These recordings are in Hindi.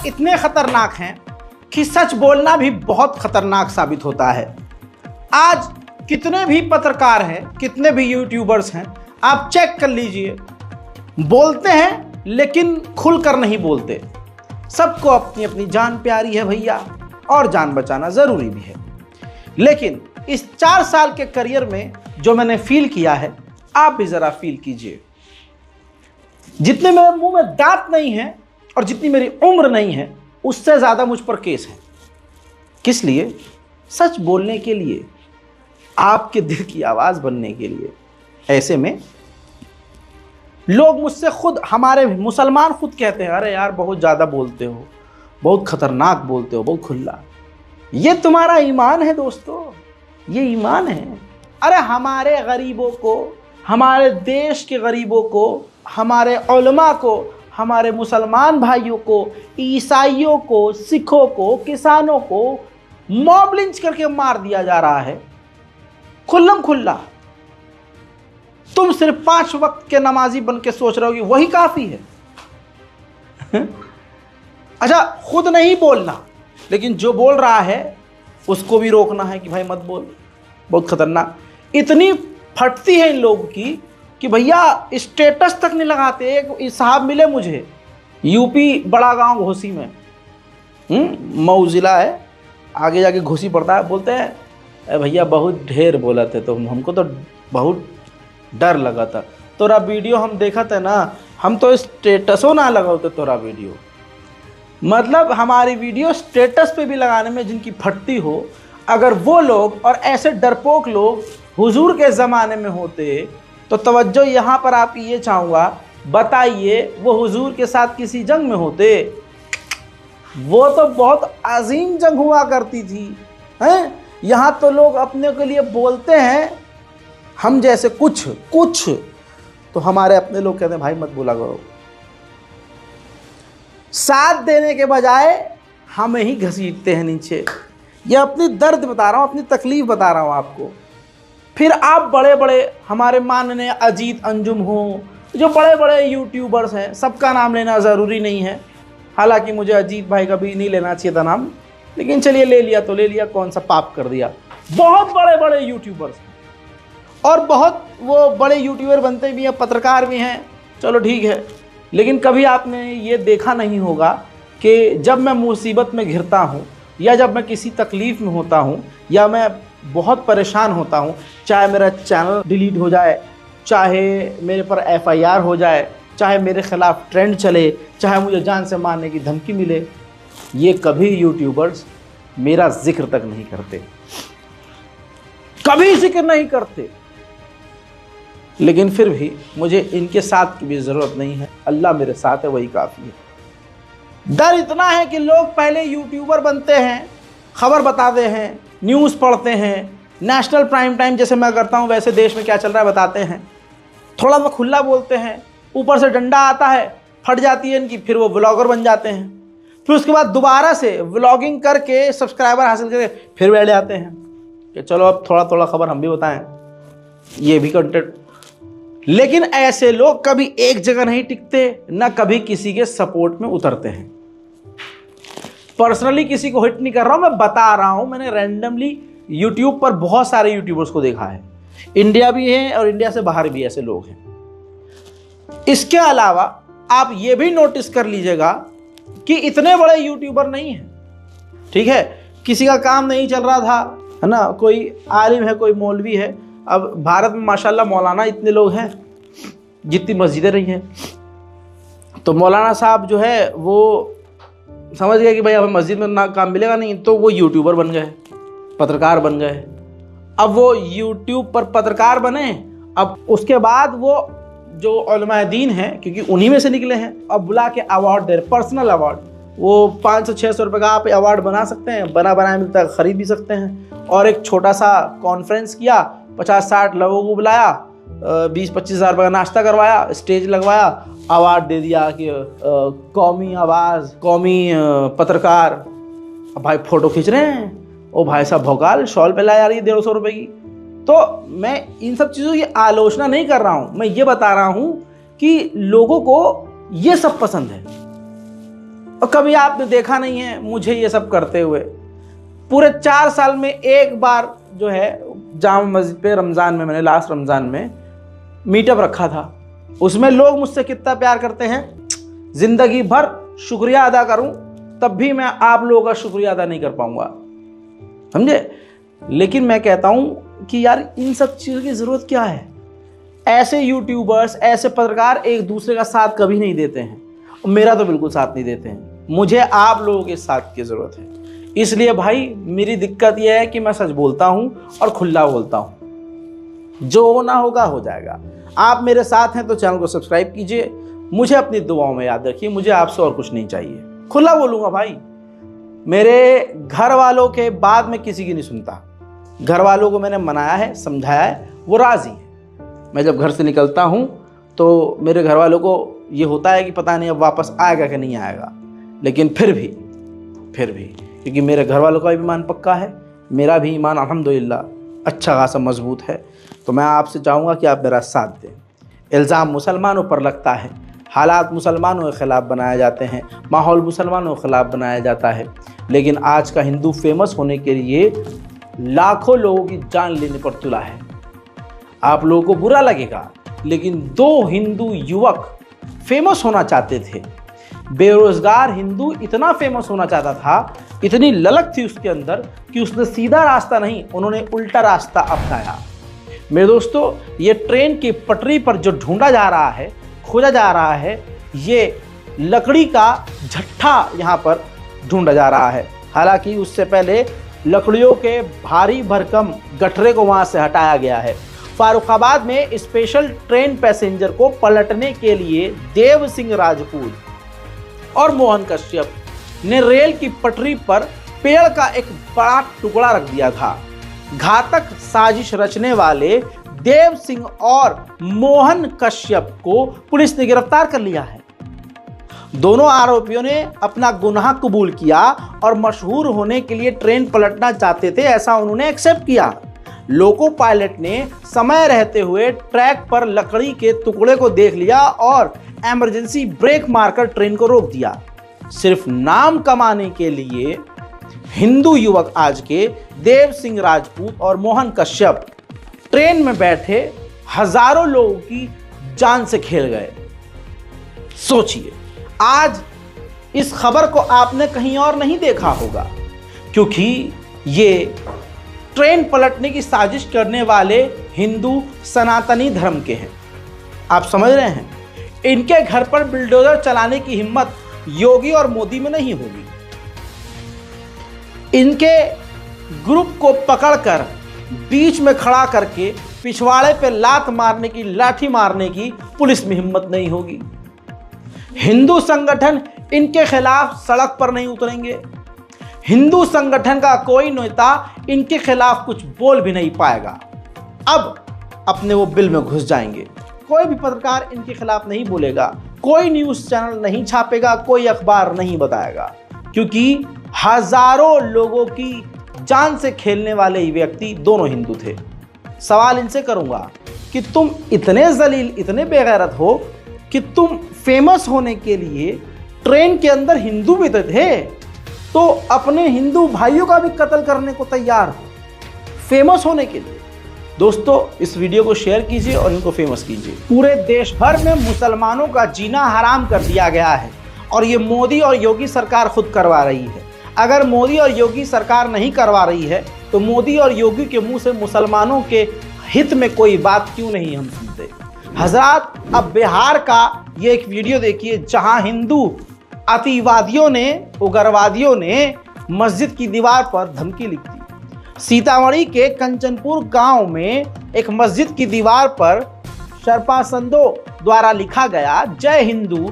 इतने खतरनाक हैं कि सच बोलना भी बहुत खतरनाक साबित होता है। आज कितने भी पत्रकार हैं, कितने भी यूट्यूबर्स हैं, आप चेक कर लीजिए, बोलते हैं लेकिन खुलकर नहीं बोलते। सबको अपनी अपनी जान प्यारी है भैया, और जान बचाना ज़रूरी भी है। लेकिन इस 4 साल के करियर में जो मैंने फील किया है, आप भी ज़रा फील कीजिए। जितने मेरे मुंह में दांत नहीं है और जितनी मेरी उम्र नहीं है, उससे ज़्यादा मुझ पर केस है। किस लिए? सच बोलने के लिए, आपके दिल की आवाज़ बनने के लिए। ऐसे में लोग मुझसे खुद, हमारे मुसलमान खुद कहते हैं, अरे यार बहुत ज़्यादा बोलते हो, बहुत खतरनाक बोलते हो, बहुत खुला। ये तुम्हारा ईमान है दोस्तों, ये ईमान है। अरे हमारे गरीबों को, हमारे देश के गरीबों को, हमारे उलमा को, हमारे मुसलमान भाइयों को, ईसाइयों को, सिखों को, किसानों को मॉब लिंच करके मार दिया जा रहा है खुल्लम खुल्ला। तुम सिर्फ 5 वक्त के नमाजी बन के सोच रहे हो कि वही काफ़ी है। अच्छा, खुद नहीं बोलना, लेकिन जो बोल रहा है उसको भी रोकना है कि भाई मत बोल, बहुत खतरनाक। इतनी फटती है इन लोगों की कि भैया स्टेटस तक नहीं लगाते। एक साहब मिले मुझे, यूपी बड़ा गांव घोसी में, मऊ जिला है, आगे जाके घोसी पड़ता है। बोलते हैं, अरे भैया बहुत ढेर बोला थे तो हमको तो बहुत डर लगा था, तोरा वीडियो हम देखा था ना, हम तो स्टेटसों ना लगाते तोरा वीडियो। मतलब हमारी वीडियो स्टेटस पे भी लगाने में जिनकी फटती हो, अगर वो लोग और ऐसे डरपोक लोग हुजूर के ज़माने में होते तो तवज्जो यहाँ पर आप ये चाहूँगा, बताइए वो हुजूर के साथ किसी जंग में होते? वो तो बहुत अजीम जंग हुआ करती थी, हैं? यहाँ तो लोग अपने के लिए बोलते हैं, हम जैसे कुछ तो हमारे अपने लोग कहते हैं भाई मत बोला करो। साथ देने के बजाय हमें ही घसीटते हैं नीचे। ये अपनी दर्द बता रहा हूँ, अपनी तकलीफ बता रहा हूँ आपको। फिर आप बड़े बड़े हमारे माननीय अजीत अंजुम हो, जो बड़े बड़े यूट्यूबर्स हैं, सबका नाम लेना ज़रूरी नहीं है। हालांकि मुझे अजीत भाई का भी नहीं लेना चाहिए था नाम, लेकिन चलिए ले लिया तो ले लिया, कौन सा पाप कर दिया। बहुत बड़े बड़े यूट्यूबर्स हैं और बहुत वो बड़े यूट्यूबर बनते भी हैं, पत्रकार भी हैं, चलो ठीक है। लेकिन कभी आपने ये देखा नहीं होगा कि जब मैं मुसीबत में घिरता हूँ, या जब मैं किसी तकलीफ़ में होता हूँ, या मैं बहुत परेशान होता हूँ, चाहे मेरा चैनल डिलीट हो जाए, चाहे मेरे पर FIR हो जाए, चाहे मेरे ख़िलाफ़ ट्रेंड चले, चाहे मुझे जान से मारने की धमकी मिले, ये कभी यूट्यूबर्स मेरा जिक्र तक नहीं करते, कभी जिक्र नहीं करते। लेकिन फिर भी मुझे इनके साथ की भी ज़रूरत नहीं है, अल्लाह मेरे साथ है, वही काफ़ी है। डर इतना है कि लोग पहले यूट्यूबर बनते हैं, खबर बताते हैं, न्यूज़ पढ़ते हैं, नेशनल प्राइम टाइम जैसे मैं करता हूँ वैसे देश में क्या चल रहा है बताते हैं, थोड़ा सा खुला बोलते हैं, ऊपर से डंडा आता है, फट जाती है इनकी, फिर वो व्लॉगर बन जाते हैं। फिर उसके बाद दोबारा से व्लॉगिंग करके सब्सक्राइबर हासिल करके फिर बैठ जाते हैं कि चलो अब थोड़ा थोड़ा खबर हम भी बताएं, ये भी कंटेंट। लेकिन ऐसे लोग कभी एक जगह नहीं टिकते, ना कभी किसी के सपोर्ट में उतरते हैं। पर्सनली किसी को हिट नहीं कर रहा हूं, मैं बता रहा हूं, मैंने रैंडमली यूट्यूब पर बहुत सारे यूट्यूबर्स को देखा है, इंडिया भी है और इंडिया से बाहर भी ऐसे लोग हैं। इसके अलावा आप ये भी नोटिस कर लीजिएगा कि इतने बड़े यूट्यूबर नहीं हैं, ठीक है, किसी का काम नहीं चल रहा था, है ना, कोई आलिम है, कोई मौलवी है। अब भारत में माशाल्लाह मौलाना इतने लोग हैं जितनी मस्जिदें रही हैं, तो मौलाना साहब जो है वो समझ गए कि भाई हमें मस्जिद में ना काम मिलेगा नहीं, तो वो यूट्यूबर बन गए, पत्रकार बन गए। अब वो यूट्यूब पर पत्रकार बने, अब उसके बाद वो जो उलमा दीन है, क्योंकि उन्हीं में से निकले हैं, अब बुला के अवार्ड दे रहे, पर्सनल अवार्ड। वो 500-600 रुपये का आप अवार्ड बना सकते हैं, बनाया मिलता है, ख़रीद भी सकते हैं। और एक छोटा सा कॉन्फ्रेंस किया, 50-60 लोगों को बुलाया, 20-25 हज़ार रुपये का नाश्ता करवाया, स्टेज लगवाया, अवार्ड दे दिया कि कौमी आवाज़, कौमी पत्रकार। अब भाई फ़ोटो खींच रहे हैं, ओ भाई साहब भौकाल शॉल पे ला जा रही है 150 रुपये की। तो मैं इन सब चीज़ों की आलोचना नहीं कर रहा हूँ, मैं ये बता रहा हूँ कि लोगों को ये सब पसंद है। और कभी आपने देखा नहीं है मुझे ये सब करते हुए। पूरे 4 साल में एक बार जो है जामा मस्जिद पे रमज़ान में, मैंने लास्ट रमज़ान में मीटअप रखा था। उसमें लोग मुझसे कितना प्यार करते हैं, ज़िंदगी भर शुक्रिया अदा करूं तब भी मैं आप लोगों का शुक्रिया अदा नहीं कर पाऊंगा, समझे। लेकिन मैं कहता हूं कि यार इन सब चीज़ों की ज़रूरत क्या है। ऐसे यूट्यूबर्स, ऐसे पत्रकार एक दूसरे का साथ कभी नहीं देते हैं, मेरा तो बिल्कुल साथ नहीं देते हैं। मुझे आप लोगों के साथ की ज़रूरत है। इसलिए भाई मेरी दिक्कत यह है कि मैं सच बोलता हूं और खुला बोलता हूं। जो होना होगा हो जाएगा। आप मेरे साथ हैं तो चैनल को सब्सक्राइब कीजिए, मुझे अपनी दुआओं में याद रखिए। मुझे आपसे और कुछ नहीं चाहिए, खुला बोलूँगा भाई। मेरे घर वालों के बाद में किसी की नहीं सुनता। घर वालों को मैंने मनाया है, समझाया है, वो राज़ी है। मैं जब घर से निकलता हूँ तो मेरे घर वालों को ये होता है कि पता नहीं अब वापस आएगा कि नहीं आएगा, लेकिन फिर भी क्योंकि मेरे घर वालों का भी ईमान पक्का है, मेरा भी ईमान अल्हम्दुलिल्लाह अच्छा खासा मजबूत है। तो मैं आपसे चाहूँगा कि आप मेरा साथ दें। इल्ज़ाम मुसलमानों पर लगता है, हालात मुसलमानों के ख़िलाफ़ बनाए जाते हैं, माहौल मुसलमानों के ख़िलाफ़ बनाया जाता है, लेकिन आज का हिंदू फेमस होने के लिए लाखों लोगों की जान लेने पर तुला है। आप लोगों को बुरा लगेगा, लेकिन 2 हिंदू युवक फेमस होना चाहते थे। बेरोजगार हिंदू इतना फेमस होना चाहता था, इतनी ललक थी उसके अंदर कि उसने सीधा रास्ता नहीं, उन्होंने उल्टा रास्ता अपनाया। मेरे दोस्तों, ये ट्रेन की पटरी पर जो ढूंढा जा रहा है, खोजा जा रहा है, ये लकड़ी का झट्ठा यहाँ पर ढूंढा जा रहा है। हालांकि उससे पहले लकड़ियों के भारी भरकम गठरे को वहाँ से हटाया गया है। फारुखाबाद में स्पेशल ट्रेन पैसेंजर को पलटने के लिए देव सिंह राजपूत और मोहन कश्यप ने रेल की पटरी पर पेड़ का एक बड़ा टुकड़ा रख दिया था। घातक साजिश रचने वाले देव सिंह और मोहन कश्यप को पुलिस ने गिरफ्तार कर लिया है। दोनों आरोपियों ने अपना गुनाह कबूल किया और मशहूर होने के लिए ट्रेन पलटना चाहते थे, ऐसा उन्होंने एक्सेप्ट किया। लोको पायलट ने समय रहते हुए ट्रैक पर लकड़ी के टुकड़े को देख लिया और इमरजेंसी ब्रेक मारकर ट्रेन को रोक दिया। सिर्फ नाम कमाने के लिए हिंदू युवक आज के देव सिंह राजपूत और मोहन कश्यप ट्रेन में बैठे हजारों लोगों की जान से खेल गए। सोचिए, आज इस खबर को आपने कहीं और नहीं देखा होगा, क्योंकि ये ट्रेन पलटने की साजिश करने वाले हिंदू सनातनी धर्म के हैं। आप समझ रहे हैं, इनके घर पर बुलडोजर चलाने की हिम्मत योगी और मोदी में नहीं होगी। इनके ग्रुप को पकड़कर बीच में खड़ा करके पिछवाड़े पे लात मारने की, लाठी मारने की पुलिस में हिम्मत नहीं होगी। हिंदू संगठन इनके खिलाफ सड़क पर नहीं उतरेंगे। हिंदू संगठन का कोई नेता इनके खिलाफ कुछ बोल भी नहीं पाएगा। अब अपने वो बिल में घुस जाएंगे। कोई भी पत्रकार इनके खिलाफ नहीं बोलेगा, कोई न्यूज़ चैनल नहीं छापेगा, कोई अखबार नहीं बताएगा, क्योंकि हजारों लोगों की जान से खेलने वाले ये व्यक्ति दोनों हिंदू थे। सवाल इनसे करूंगा कि तुम इतने जलील, इतने बेगैरत हो कि तुम फेमस होने के लिए ट्रेन के अंदर हिंदू भी थे, तो अपने हिंदू भाइयों का भी कत्ल करने को तैयार हो फेमस होने के लिए। दोस्तों, इस वीडियो को शेयर कीजिए और इनको फेमस कीजिए। पूरे देश भर में मुसलमानों का जीना हराम कर दिया गया है और ये मोदी और योगी सरकार खुद करवा रही है। अगर मोदी और योगी सरकार नहीं करवा रही है तो मोदी और योगी के मुंह से मुसलमानों के हित में कोई बात क्यों नहीं हम सुनते। हजरात, अब बिहार का ये एक वीडियो देखिए जहां हिंदू अतिवादियों ने, उग्रवादियों ने मस्जिद की दीवार पर धमकी लिख दी। सीतामढ़ी के कंचनपुर गांव में एक मस्जिद की दीवार पर शर्पा संदो द्वारा लिखा गया, जय हिंदू,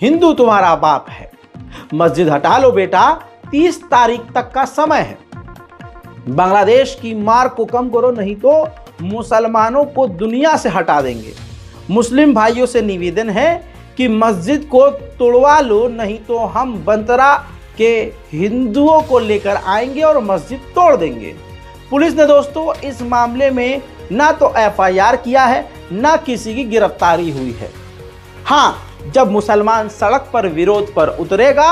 हिंदू तुम्हारा बाप है, मस्जिद हटा लो बेटा, 30 तारीख तक का समय है। बांग्लादेश की मार को कम करो, नहीं तो मुसलमानों को दुनिया से हटा देंगे। मुस्लिम भाइयों से निवेदन है कि मस्जिद को तोड़वा लो, नहीं तो हम बंतरा के हिंदुओं को लेकर आएंगे और मस्जिद तोड़ देंगे। पुलिस ने दोस्तों इस मामले में ना तो FIR किया है, ना किसी की गिरफ्तारी हुई है। हाँ, जब मुसलमान सड़क पर विरोध पर उतरेगा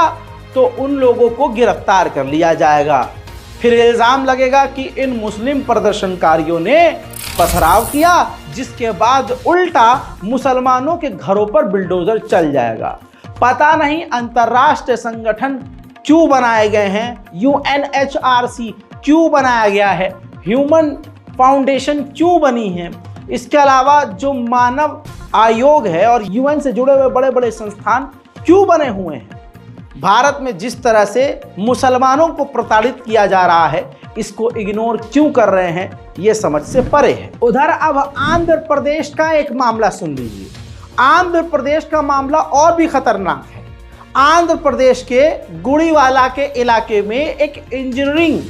तो उन लोगों को गिरफ्तार कर लिया जाएगा। फिर इल्जाम लगेगा कि इन मुस्लिम प्रदर्शनकारियों ने पथराव किया, जिसके बाद उल्टा मुसलमानों के घरों पर बुलडोजर चल जाएगा। पता नहीं अंतर्राष्ट्रीय संगठन क्यों बनाए गए हैं, UNHRC क्यों बनाया गया है, ह्यूमन फाउंडेशन क्यों बनी है, इसके अलावा जो मानव आयोग है और UN से जुड़े हुए बड़े बड़े संस्थान क्यों बने हुए हैं। भारत में जिस तरह से मुसलमानों को प्रताड़ित किया जा रहा है, इसको इग्नोर क्यों कर रहे हैं, ये समझ से परे है। उधर अब आंध्र प्रदेश का एक मामला सुन लीजिए। आंध्र प्रदेश का मामला और भी खतरनाक है। आंध्र प्रदेश के गुड़ीवाला के इलाके में एक इंजीनियरिंग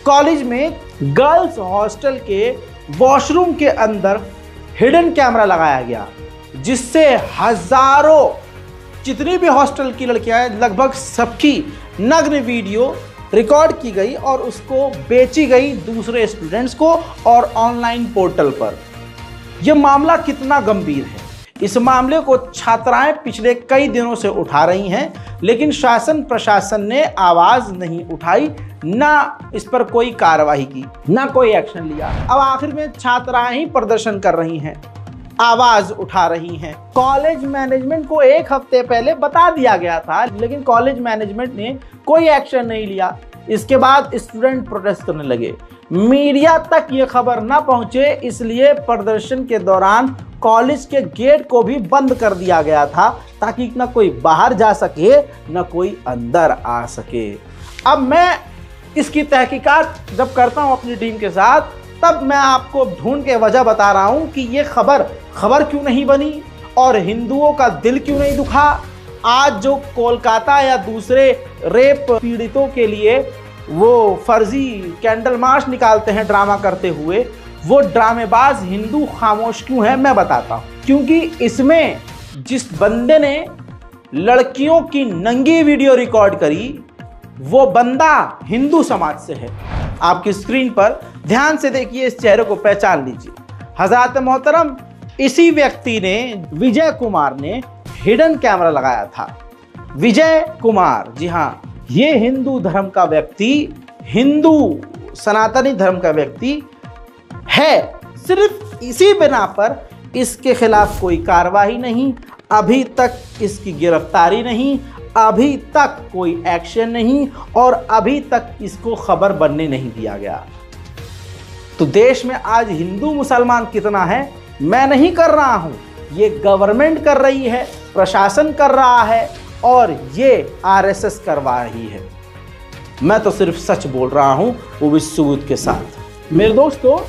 कॉलेज में गर्ल्स हॉस्टल के वॉशरूम के अंदर हिडन कैमरा लगाया गया, जिससे हजारों जितनी भी हॉस्टल की लड़कियां हैं लगभग सबकी नग्न वीडियो रिकॉर्ड की गई और उसको बेची गई दूसरे स्टूडेंट्स को और ऑनलाइन पोर्टल पर। यह मामला कितना गंभीर है, इस मामले को छात्राएं पिछले कई दिनों से उठा रही हैं, लेकिन शासन प्रशासन ने आवाज नहीं उठाई, ना इस पर कोई कार्रवाई की, ना कोई एक्शन लिया। अब आखिर में छात्राएं ही प्रदर्शन कर रही हैं, आवाज उठा रही हैं। कॉलेज मैनेजमेंट को एक हफ्ते पहले बता दिया गया था, लेकिन कॉलेज मैनेजमेंट ने कोई एक्शन नहीं लिया। इसके बाद स्टूडेंट प्रोटेस्ट करने लगे, मीडिया तक ये खबर ना पहुंचे, इसलिए प्रदर्शन के दौरान कॉलेज के गेट को भी बंद कर दिया गया था, ताकि ना कोई बाहर जा सके ना कोई अंदर आ सके। अब मैं इसकी तहकीकात जब करता हूं अपनी टीम के साथ, तब मैं आपको ढूंढ के वजह बता रहा हूं कि ये खबर क्यों नहीं बनी और हिंदुओं का दिल क्यों नहीं दुखा। आज जो कोलकाता या दूसरे रेप पीड़ितों के लिए वो फर्जी कैंडल मार्च निकालते हैं ड्रामा करते हुए, वो ड्रामेबाज हिंदू खामोश क्यों हैं, मैं बताता हूं। क्योंकि इसमें जिस बंदे ने लड़कियों की नंगी वीडियो रिकॉर्ड करी, वो बंदा हिंदू समाज से है। आपकी स्क्रीन पर ध्यान से देखिए, इस चेहरे को पहचान लीजिए। हज़रात मोहतरम, इसी व्यक्ति ने, विजय कुमार ने हिडन कैमरा लगाया था। विजय कुमार, जी हाँ, ये हिंदू धर्म का व्यक्ति, हिंदू सनातनी धर्म का व्यक्ति है। सिर्फ इसी बिना पर इसके खिलाफ कोई कार्रवाई नहीं, अभी तक इसकी गिरफ्तारी नहीं, अभी तक कोई एक्शन नहीं और अभी तक इसको खबर बनने नहीं दिया गया। तो देश में आज हिंदू मुसलमान कितना है, मैं नहीं कर रहा हूं, ये गवर्नमेंट कर रही है, प्रशासन कर रहा है और ये आरएसएस करवा रही है। मैं तो सिर्फ सच बोल रहा हूं, वो भी सबूत के साथ। मेरे दोस्तों,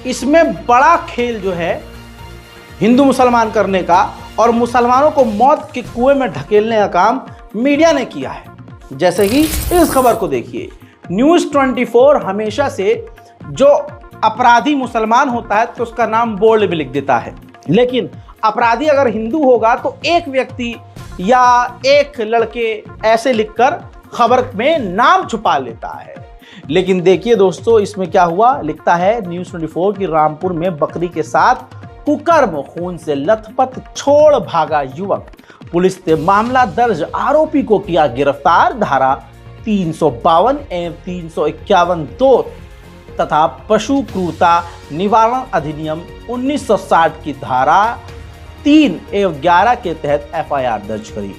इसमें बड़ा खेल जो है हिंदू मुसलमान करने का और मुसलमानों को मौत के कुएं में ढकेलने का काम मीडिया ने किया है। जैसे कि इस खबर को देखिए, न्यूज़ 24 हमेशा से जो अपराधी मुसलमान होता है तो उसका नाम बोल्ड में लिख देता है, लेकिन अपराधी अगर हिंदू होगा तो एक व्यक्ति या एक लड़के ऐसे लिखकर खबर में नाम छुपा लेता है। लेकिन देखिए दोस्तों, इसमें क्या हुआ, लिखता है न्यूज़ 24 की रामपुर में बकरी के साथ कुकर्म, खून से लथपथ छोड़ भागा युवक, पुलिस ने मामला दर्ज, आरोपी को किया गिरफ्तार। धारा 352 एवं 351(2) तथा पशु क्रूरता निवारण अधिनियम 1960 की धारा 3 एवं 11 के तहत FIR दर्ज करी।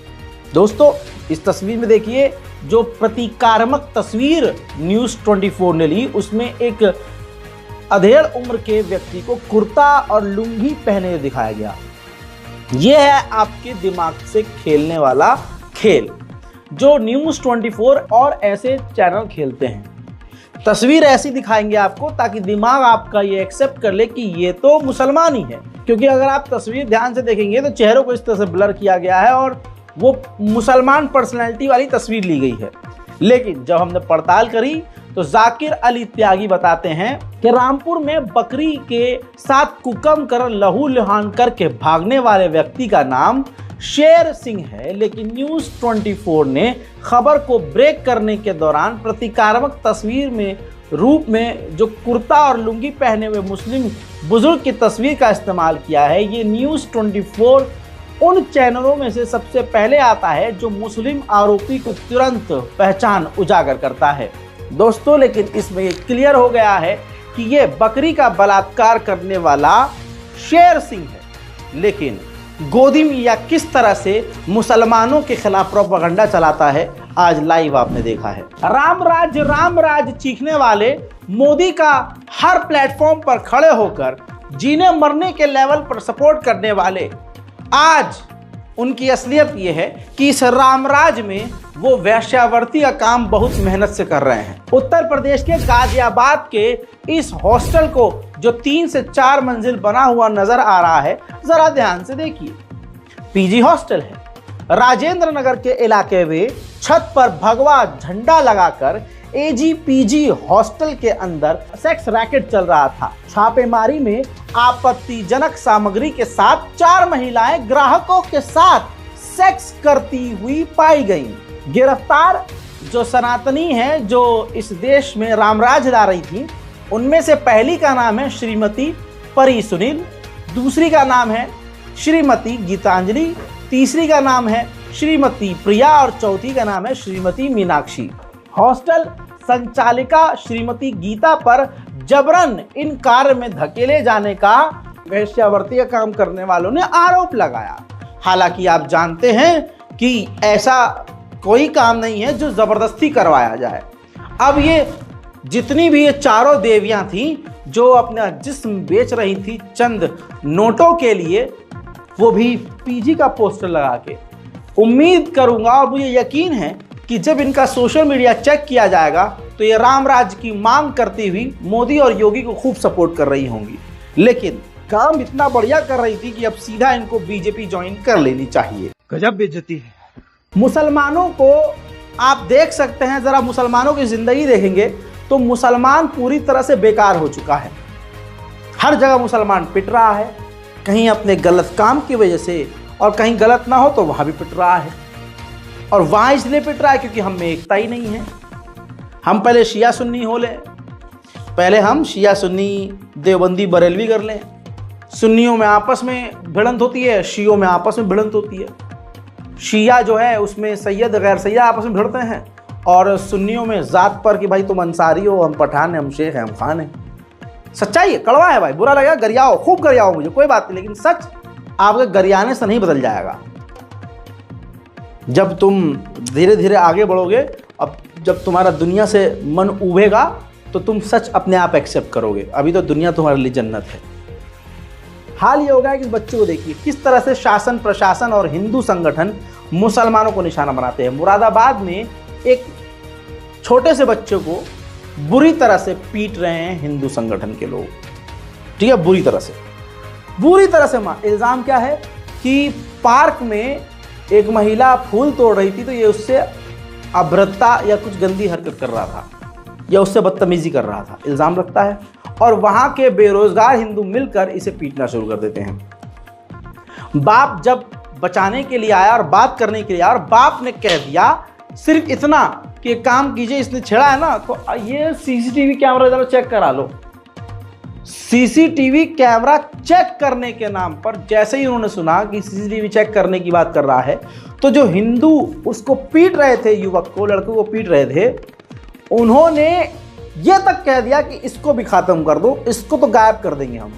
दोस्तों, इस तस्वीर में देखिए, जो प्रतीकात्मक तस्वीर न्यूज़ 24 ने ली, उसमें एक अधेड़ उम्र के व्यक्ति को कुर्ता और लुंगी पहने दिखाया गया। यह है आपके दिमाग से खेलने वाला खेल, जो न्यूज़ 24 और ऐसे चैनल खेलते हैं। तस्वीर ऐसी दिखाएंगे आपको ताकि दिमाग आपका ये एक्सेप्ट कर ले कि ये तो मुसलमान ही है, क्योंकि अगर आप तस्वीर ध्यान से देखेंगे तो चेहरों को इस तरह से ब्लर किया गया है और वो मुसलमान पर्सनैलिटी वाली तस्वीर ली गई है। लेकिन जब हमने पड़ताल करी तो जाकिर अली त्यागी बताते हैं कि रामपुर में बकरी के साथ कुकर्म कर लहू लुहान करके भागने वाले व्यक्ति का नाम शेर सिंह है। लेकिन न्यूज़ 24 ने खबर को ब्रेक करने के दौरान प्रतीकात्मक तस्वीर में रूप में जो कुर्ता और लुंगी पहने हुए मुस्लिम बुजुर्ग की तस्वीर का इस्तेमाल किया है। ये न्यूज़ 24 उन चैनलों में से सबसे पहले आता है जो मुस्लिम आरोपी को तुरंत पहचान उजागर करता है। दोस्तों, लेकिन इसमें ये क्लियर हो गया है कि ये बकरी का बलात्कार करने वाला शेर सिंह है, लेकिन गोदी मीडिया किस तरह से मुसलमानों के खिलाफ प्रोपेगेंडा चलाता है आज लाइव आपने देखा है। राम राज चीखने वाले मोदी का हर प्लेटफॉर्म पर खड़े होकर जीने मरने के लेवल पर सपोर्ट करने वाले, आज उनकी असलियत यह है कि इस रामराज में वो वैश्यावृत्ति का काम बहुत मेहनत से कर रहे हैं। उत्तर प्रदेश के गाजियाबाद के इस हॉस्टल को जो 3 से 4 मंजिल बना हुआ नजर आ रहा है, जरा ध्यान से देखिए। पीजी हॉस्टल है। राजेंद्र नगर के इलाके में छत पर भगवा झंडा लगाकर एजीपीजी हॉस्टल के अंदर सेक्स रैकेट चल रहा था। छापेमारी में आपत्तिजनक सामग्री के साथ 4 महिलाएं ग्राहकों के साथ सेक्स करती हुई पाई गईं। गिरफ्तार जो सनातनी हैं, जो इस देश में रामराज ला रही थी, उनमें से पहली का नाम है श्रीमती परी सुनील, दूसरी का नाम है श्रीमती गीतांजलि, तीसरी का नाम है श्रीमती प्रिया और चौथी का नाम है श्रीमती मीनाक्षी। हॉस्टल संचालिका श्रीमती गीता पर जबरन इन कार्य में धकेले जाने का वेश्यावृत्ति का काम करने वालों ने आरोप लगाया। हालांकि आप जानते हैं कि ऐसा कोई काम नहीं है जो जबरदस्ती करवाया जाए। अब ये जितनी भी ये चारों देवियां थीं जो अपना जिस्म बेच रही थी चंद नोटों के लिए, वो भी पीजी का पोस्टर लगा के, उम्मीद करूंगा और मुझे यकीन है कि जब इनका सोशल मीडिया चेक किया जाएगा तो ये रामराज की मांग करती हुई मोदी और योगी को खूब सपोर्ट कर रही होंगी। लेकिन काम इतना बढ़िया कर रही थी कि अब सीधा इनको बीजेपी ज्वाइन कर लेनी चाहिए। गजब बेइज्जती है। मुसलमानों को आप देख सकते हैं, जरा मुसलमानों की जिंदगी देखेंगे तो मुसलमान पूरी तरह से बेकार हो चुका है। हर जगह मुसलमान पिट रहा है, कहीं अपने गलत काम की वजह से, और कहीं गलत ना हो तो वहां भी पिट रहा है। और वहां इसलिए पिट रहा है क्योंकि हम में एकता ही नहीं है। हम पहले शिया सुन्नी हो लें, पहले हम शिया सुन्नी देवबंदी बरेलवी कर लें। सुन्नियों में आपस में भिड़ंत होती है, शियों में आपस में भिड़ंत होती है। शिया जो है उसमें सैयद गैर सैयद आपस में भिड़ते हैं, और सुन्नियों में ज़ात पर कि भाई तुम अंसारी हो, हम पठान हैं, हम शेख हैं, हम खान हैं। सच्चाई है, कड़वा है भाई, बुरा लगेगा, गरियाओ, खूब गरियाओ, मुझे कोई बात नहीं, लेकिन सच आपके गरियाने से नहीं बदल जाएगा। जब तुम धीरे धीरे आगे बढ़ोगे, अब जब तुम्हारा दुनिया से मन उभेगा तो तुम सच अपने आप एक्सेप्ट करोगे। अभी तो दुनिया तुम्हारे लिए जन्नत है। हाल ये हो गया कि इस बच्चे को देखिए किस तरह से शासन प्रशासन और हिंदू संगठन मुसलमानों को निशाना बनाते हैं। मुरादाबाद में एक छोटे से बच्चे को बुरी तरह से पीट रहे हैं हिंदू संगठन के लोग, ठीक है, बुरी तरह से इल्ज़ाम क्या है कि पार्क में एक महिला फूल तोड़ रही थी तो ये उससे अभद्रता या कुछ गंदी हरकत कर रहा था या उससे बदतमीजी कर रहा था, इल्ज़ाम लगता है। और वहाँ के बेरोजगार हिंदू मिलकर इसे पीटना शुरू कर देते हैं। बाप जब बचाने के लिए आया और बात करने के लिए आया, और बाप ने कह दिया सिर्फ इतना कि काम कीजिए, इसने छेड़ा है ना तो ये सीसीटीवी कैमरा जरा चेक करा लो। सीसीटीवी कैमरा चेक करने के नाम पर जैसे ही उन्होंने सुना कि सीसीटीवी चेक करने की बात कर रहा है, तो जो हिंदू उसको पीट रहे थे, युवक को, लड़कों को पीट रहे थे, उन्होंने ये तक कह दिया कि इसको भी खत्म कर दो, इसको तो गायब कर देंगे हम,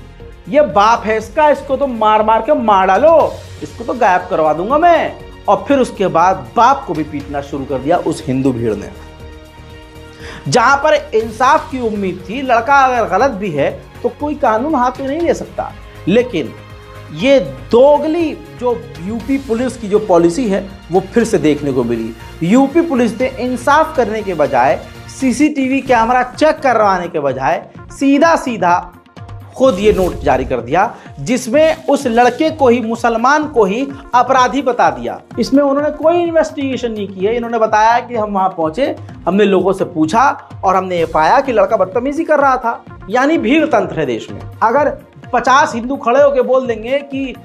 ये बाप है इसका, इसको तो मार मार के मार डालो, इसको तो गायब करवा दूंगा मैं। और फिर उसके बाद बाप को भी पीटना शुरू कर दिया उस हिंदू भीड़ ने। जहां पर इंसाफ की उम्मीद थी, लड़का अगर गलत भी है तो कोई कानून हाथ में नहीं ले सकता, लेकिन ये दोगली जो यूपी पुलिस की जो पॉलिसी है वो फिर से देखने को मिली। यूपी पुलिस ने इंसाफ करने के बजाय, सीसीटीवी कैमरा चेक करवाने के बजाय सीधा खुद ये नोट जारी कर दिया, जिसमें उस लड़के को ही, मुसलमान को ही अपराधी बता दिया। इसमें उन्होंने कोई इन्वेस्टिगेशन नहीं की है। इन्होंने बताया कि हम वहां पहुंचे, हमने लोगों से पूछा और हमने ये पाया कि लड़का बदतमीजी कर रहा था। यानी भीड़ तंत्र है देश में। अगर 50 हिंदू खड़े होकर बोल देंगे कि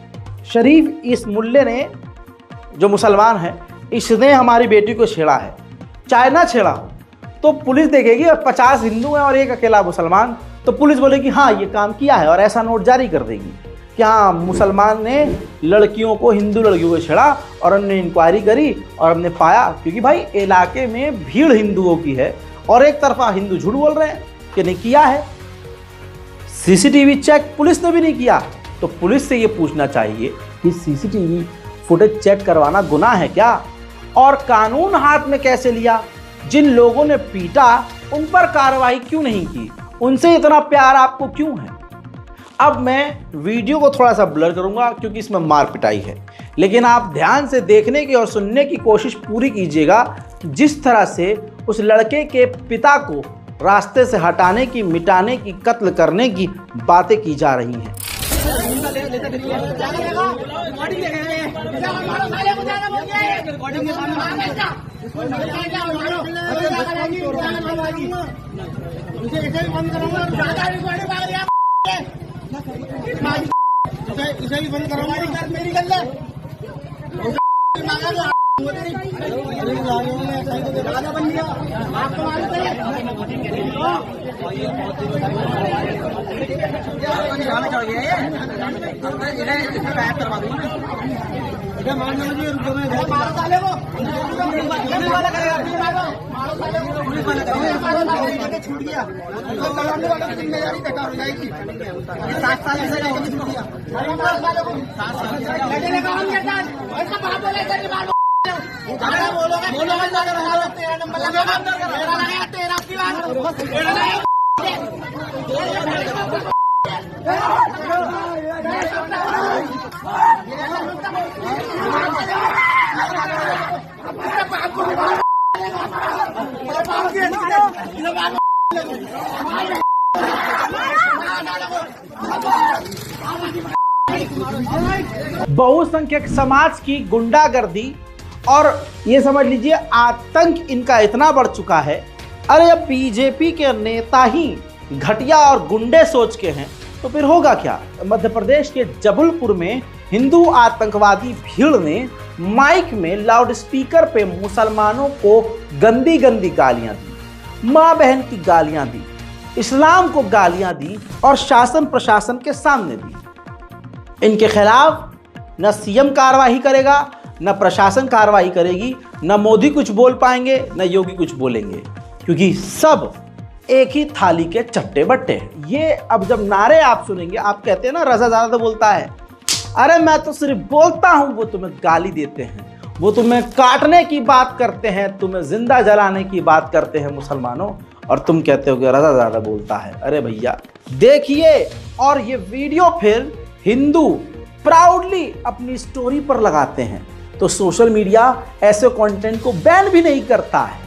शरीफ इस मुल्ले ने, जो मुसलमान है, इसने हमारी बेटी को छेड़ा है, चाहे ना छेड़ा हो, तो पुलिस देखेगी और 50 हिंदू हैं और एक अकेला मुसलमान, तो पुलिस बोलेगी हाँ ये काम किया है और ऐसा नोट जारी कर देगी। क्या मुसलमान ने लड़कियों को, हिंदू लड़कियों को छेड़ा और हमने इंक्वायरी करी और हमने पाया, क्योंकि भाई इलाके में भीड़ हिंदुओं की है और एक तरफा हिंदू झूठ बोल रहे हैं कि नहीं किया है। सीसीटीवी चेक पुलिस ने भी नहीं किया, तो पुलिस से ये पूछना चाहिए कि सीसीटीवी फुटेज चेक करवाना गुनाह है क्या? और कानून हाथ में कैसे लिया? जिन लोगों ने पीटा उन पर कार्रवाई क्यों नहीं की? उनसे इतना प्यार आपको क्यों है? अब मैं वीडियो को थोड़ा सा ब्लर करूंगा क्योंकि इसमें मार पिटाई है, लेकिन आप ध्यान से देखने की और सुनने की कोशिश पूरी कीजिएगा। जिस तरह से उस लड़के के पिता को रास्ते से हटाने की, मिटाने की, कत्ल करने की बातें की जा रही हैं। इसे भी बंद करो, मेरी गल है। छूट गया, जिम्मेदारी बेकार हो जाएगी। 7 साल से बहुसंख्यक समाज की गुंडागर्दी और ये समझ लीजिए आतंक इनका इतना बढ़ चुका है। अरे अब बीजेपी के नेता ही घटिया और गुंडे सोच के हैं तो फिर होगा क्या? मध्य प्रदेश के जबलपुर में हिंदू आतंकवादी भीड़ ने माइक में लाउडस्पीकर पे मुसलमानों को गंदी गंदी गालियां दी, माँ बहन की गालियां दी, इस्लाम को गालियां दी और शासन प्रशासन के सामने दी। इनके खिलाफ न सीएम कार्रवाई करेगा, न प्रशासन कार्रवाई करेगी, न मोदी कुछ बोल पाएंगे, न योगी कुछ बोलेंगे, क्योंकि सब एक ही थाली के चट्टे बट्टे। ये अब जब नारे आप सुनेंगे, आप कहते हैं ना रजा ज़्यादा बोलता है। अरे मैं तो सिर्फ बोलता हूं, वो तुम्हें गाली देते हैं, वो तुम्हें काटने की बात करते हैं, तुम्हें जिंदा जलाने की बात करते हैं मुसलमानों, और तुम कहते हो कि रजा ज़्यादा बोलता है। अरे भैया देखिए, और ये वीडियो फिर हिंदू प्राउडली अपनी स्टोरी पर लगाते हैं, तो सोशल मीडिया ऐसे कंटेंट को बैन भी नहीं करता है।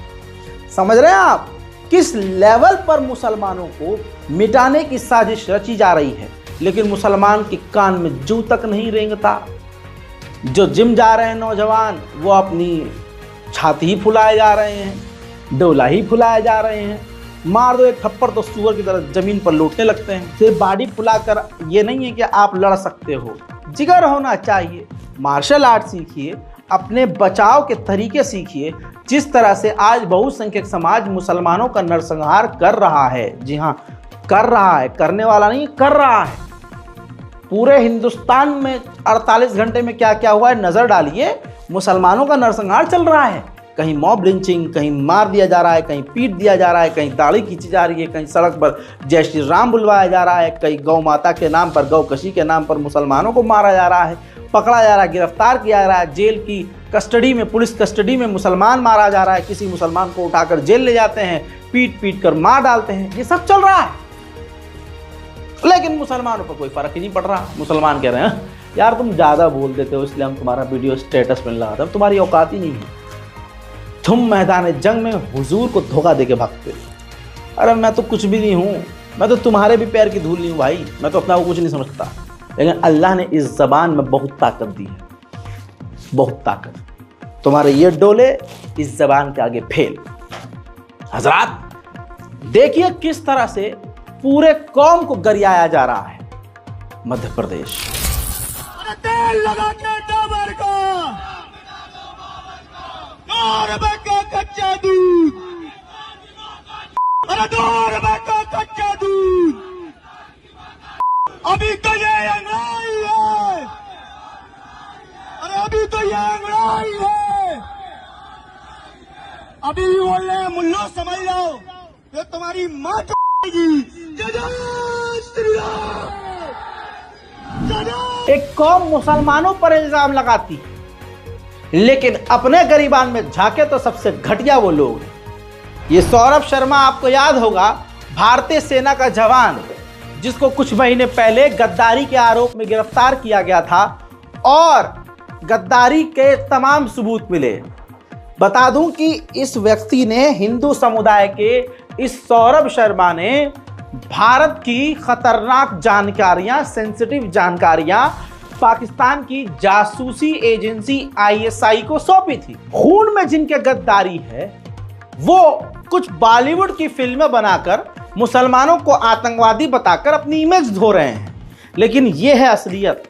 समझ रहे हैं आप किस लेवल पर मुसलमानों को मिटाने की साजिश रची जा रही है? लेकिन मुसलमान के कान में जू तक नहीं रेंगता। जो जिम जा रहे हैं नौजवान, वो अपनी छाती ही फुलाए जा रहे हैं, डोला ही फुलाए जा रहे हैं। मार दो एक थप्पड़ तो सुअर की तरह जमीन पर लौटने लगते हैं। सिर्फ बॉडी फुलाकर ये नहीं है कि आप लड़ सकते हो, जिगर होना चाहिए। मार्शल आर्ट सीखिए, अपने बचाव के तरीके सीखिए। जिस तरह से आज बहुसंख्यक समाज मुसलमानों का नरसंहार कर रहा है, जी हाँ कर रहा है, करने वाला नहीं कर रहा है। पूरे हिंदुस्तान में 48 घंटे में क्या क्या हुआ है नजर डालिए। मुसलमानों का नरसंहार चल रहा है। कहीं मॉब लिंचिंग, कहीं मार दिया जा रहा है, कहीं पीट दिया जा रहा है, कहीं दाढ़ी खींची जा रही है, कहीं सड़क पर जय श्री राम बुलवाया जा रहा है, कहीं गौ माता के नाम पर, गौकशी के नाम पर मुसलमानों को मारा जा रहा है, पकड़ा जा रहा है, गिरफ्तार किया जा रहा है, जेल की कस्टडी में, पुलिस कस्टडी में मुसलमान मारा जा रहा है। किसी मुसलमान को उठाकर जेल ले जाते हैं, पीट पीट कर मार डालते हैं। ये सब चल रहा है, लेकिन मुसलमानों पर कोई फर्क ही नहीं पड़ रहा। मुसलमान कह रहे हैं यार तुम ज़्यादा बोल देते हो, इसलिए हम तुम्हारा वीडियो स्टेटस में लगाते हैं। तुम्हारी औकात ही नहीं है, तुम मैदान जंग में हुजूर को धोखा देके भागते हो। अरे मैं तो कुछ भी नहीं हूँ, मैं तो तुम्हारे भी पैर की धूल नहीं हूँ भाई। मैं तो अपना को कुछ नहीं समझता, लेकिन अल्लाह ने इस ज़बान में बहुत ताकत दी है, बहुत ताकत। तुम्हारे ये डोले इस ज़बान के आगे फेल। हजरात देखिए किस तरह से पूरे कौम को गरियाया जा रहा है मध्य प्रदेश। तेल लगा के टावर को, 2 रुपए का कच्चा दूध, अरे 2 रुपए का कच्चा दूध। अभी तो ये नहीं आई है। अभी भी बोल रहे हैं मुल्लो समझ लो, ये तुम्हारी माँ जाएगी। जय जय श्री राम। जय जय। एक कौम मुसलमानों पर इल्जाम लगाती है, लेकिन अपने गरीबान में झांके तो सबसे घटिया वो लोग हैं। ये सौरभ शर्मा, आपको याद होगा, भारतीय सेना का जवान जिसको कुछ महीने पहले गद्दारी के आरोप में गिरफ्तार किया गया था और गद्दारी के तमाम सबूत मिले। बता दूं कि इस व्यक्ति ने, हिंदू समुदाय के इस सौरभ शर्मा ने भारत की खतरनाक जानकारियां, सेंसिटिव जानकारियां पाकिस्तान की जासूसी एजेंसी ISI को सौंपी थी। खून में जिनके गद्दारी है वो कुछ बॉलीवुड की फिल्में बनाकर मुसलमानों को आतंकवादी बताकर अपनी इमेज धो रहे हैं, लेकिन यह है असलियत।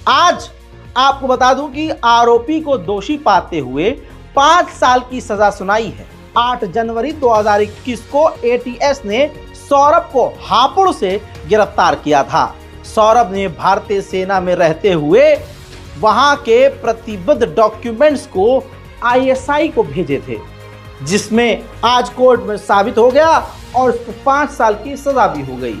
आज आपको बता दूं कि आरोपी को दोषी पाते हुए 5 साल की सजा सुनाई है। 8 जनवरी 2021 को ATS ने सौरभ को हापुड़ से गिरफ्तार किया था। सौरभ ने भारतीय सेना में रहते हुए वहां के प्रतिबद्ध डॉक्यूमेंट्स को ISI को भेजे थे, जिसमें आज कोर्ट में साबित हो गया और उसको 5 साल की सजा भी हो गई।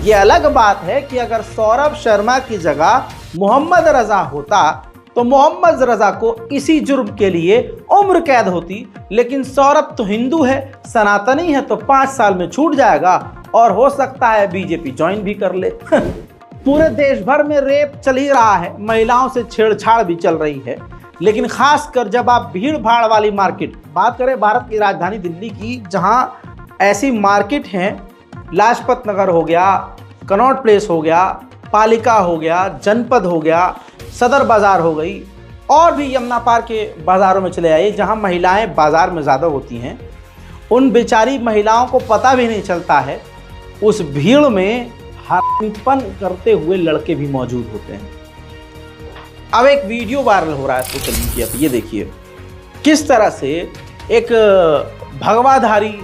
ये अलग बात है कि अगर सौरभ शर्मा की जगह मोहम्मद रजा होता तो मोहम्मद रजा को इसी जुर्म के लिए उम्र कैद होती, लेकिन सौरभ तो हिंदू है, सनातनी है, तो 5 साल में छूट जाएगा और हो सकता है BJP ज्वाइन भी कर ले। पूरे देश भर में रेप चल ही रहा है, महिलाओं से छेड़छाड़ भी चल रही है, लेकिन खासकर जब आप भीड़ भाड़ वाली मार्केट, बात करें भारत की राजधानी दिल्ली की, जहां ऐसी मार्केट हैं, लाजपत नगर हो गया, कनॉट प्लेस हो गया, पालिका हो गया, जनपद हो गया, सदर बाजार हो गई, और भी यमुना पार के बाज़ारों में चले आइए जहां महिलाएं बाज़ार में ज़्यादा होती हैं। उन बेचारी महिलाओं को पता भी नहीं चलता है, उस भीड़ में हरामीपन करते हुए लड़के भी मौजूद होते हैं। अब एक वीडियो वायरल हो रहा है सोशल मीडिया पे, ये देखिए किस तरह से एक भगवाधारी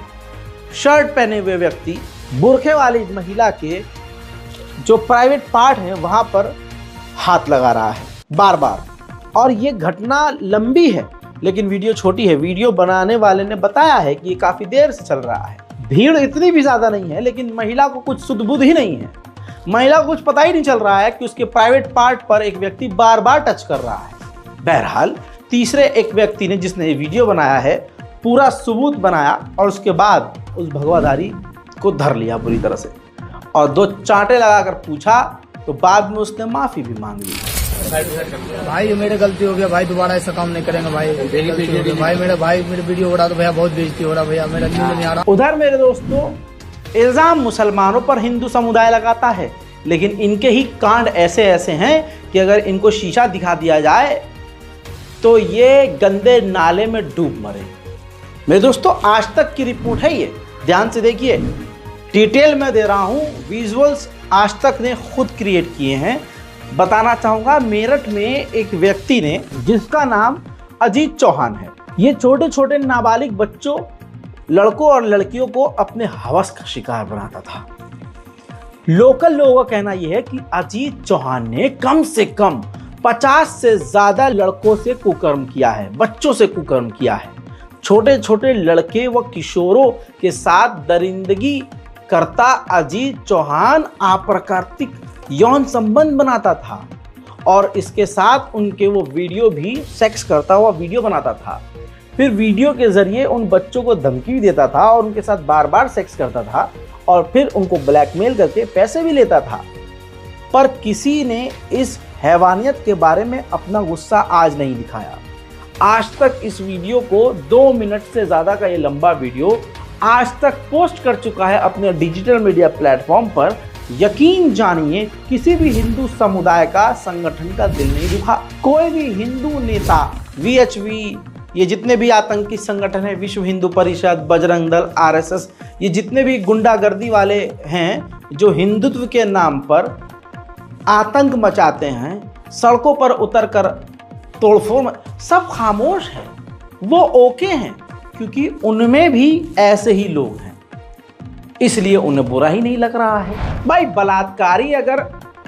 शर्ट पहने हुए व्यक्ति बुरखे वाली महिला के जो प्राइवेट पार्ट है वहां पर हाथ लगा रहा है बार बार। और ये घटना लंबी है लेकिन वीडियो छोटी है। वीडियो बनाने वाले ने बताया है कि ये काफी देर से चल रहा है। भीड़ इतनी भी ज्यादा नहीं है, लेकिन महिला को कुछ सुध बुध ही नहीं है। महिला को कुछ पता ही नहीं चल रहा है कि उसके प्राइवेट पार्ट पर एक व्यक्ति बार बार टच कर रहा है। बहरहाल तीसरे एक व्यक्ति ने, जिसने ये वीडियो बनाया है, पूरा सबूत बनाया और उसके बाद उस भगवाधारी को धर लिया बुरी तरह से और 2 चांटे लगाकर पूछा, तो बाद में उसने माफी भी मांग ली। भाई मेरे गलती हो गया भाई, दोबारा ऐसा काम नहीं करेंगे भाई। भाई मेरे वीडियो उड़ा दो भैया, बहुत बेइज्जती हो रहा भैया, मेरा नींद नहीं आ रहा। उधर मेरे दोस्तों इल्जाम मुसलमानों पर हिंदू समुदाय लगाता है, लेकिन इनके ही कांड ऐसे ऐसे हैं कि अगर इनको शीशा दिखा दिया जाए तो ये गंदे नाले में डूब मरे। मेरे दोस्तों आज तक की रिपोर्ट है, ये ध्यान से देखिए, डिटेल में दे रहा हूँ, विजुअल्स आज तक ने खुद क्रिएट किए हैं। बताना चाहूँगा, मेरठ में एक व्यक्ति ने, जिसका नाम अजीत चौहान है, ये छोटे छोटे नाबालिग बच्चों, लड़कों और लड़कियों को अपने हवस का शिकार बनाता था। लोकल लोगों का कहना यह है कि अजीत चौहान ने कम से कम 50 से ज्यादा लड़कों से कुकर्म किया है, बच्चों से कुकर्म किया है। छोटे छोटे लड़के व किशोरों के साथ दरिंदगी करता अजीत चौहान अप्राकृतिक यौन संबंध बनाता था और इसके साथ उनके वो वीडियो भी, सेक्स करता हुआ वीडियो बनाता था। फिर वीडियो के जरिए उन बच्चों को धमकी भी देता था और उनके साथ बार बार सेक्स करता था और फिर उनको ब्लैकमेल करके पैसे भी लेता था। पर किसी ने इस हैवानियत के बारे में अपना गुस्सा आज नहीं दिखाया। आज तक इस वीडियो को 2 मिनट से ज़्यादा का ये लंबा वीडियो आज तक पोस्ट कर चुका है अपने डिजिटल मीडिया प्लेटफॉर्म पर। यकीन जानिए, किसी भी हिंदू समुदाय का, संगठन का दिल नहीं दुखा। कोई भी हिंदू नेता, VHV, ये जितने भी आतंकी संगठन है, विश्व हिंदू परिषद, बजरंग दल, RSS, ये जितने भी गुंडागर्दी वाले हैं जो हिंदुत्व के नाम पर आतंक मचाते हैं, सड़कों पर उतरकर तोड़फोड़ में, सब खामोश हैं। वो ओके हैं क्योंकि उनमें भी ऐसे ही लोग हैं, इसलिए उन्हें बुरा ही नहीं लग रहा है। भाई बलात्कारी अगर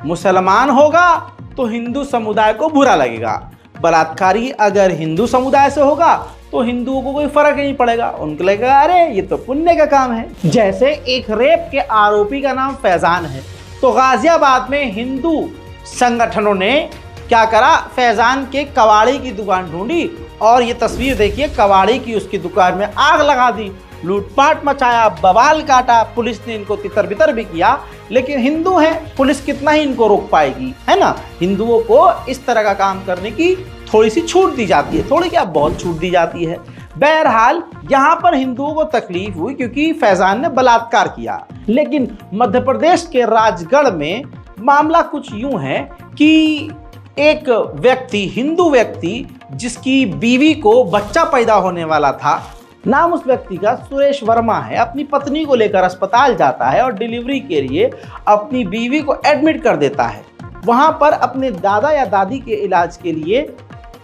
मुसलमान होगा तो हिंदू समुदाय को बुरा लगेगा, बलात्कारी अगर हिंदू समुदाय से होगा तो हिंदुओं को कोई फर्क ही नहीं पड़ेगा, उनको लगेगा अरे ये तो पुण्य का काम है। जैसे एक रेप के आरोपी का नाम फैजान है, तो गाजियाबाद में हिंदू संगठनों ने क्या करा, फैजान के कबाड़ी की दुकान ढूंढी और ये तस्वीर देखिए, कबाड़ी की उसकी दुकान में आग लगा दी, लूटपाट मचाया, बवाल काटा। पुलिस ने इनको तितर बितर भी किया, लेकिन हिंदू हैं, पुलिस कितना ही इनको रोक पाएगी, है ना। हिंदुओं को इस तरह का काम करने की थोड़ी सी छूट दी जाती है, थोड़ी क्या बहुत छूट दी जाती है। बहरहाल यहाँ पर हिंदुओं को तकलीफ हुई क्योंकि फैजान ने बलात्कार किया। लेकिन मध्य प्रदेश के राजगढ़ में मामला कुछ यूं है कि एक व्यक्ति, हिंदू व्यक्ति, जिसकी बीवी को बच्चा पैदा होने वाला था, नाम उस व्यक्ति का सुरेश वर्मा है, अपनी पत्नी को लेकर अस्पताल जाता है और डिलीवरी के लिए अपनी बीवी को एडमिट कर देता है। वहां पर अपने दादा या दादी के इलाज के लिए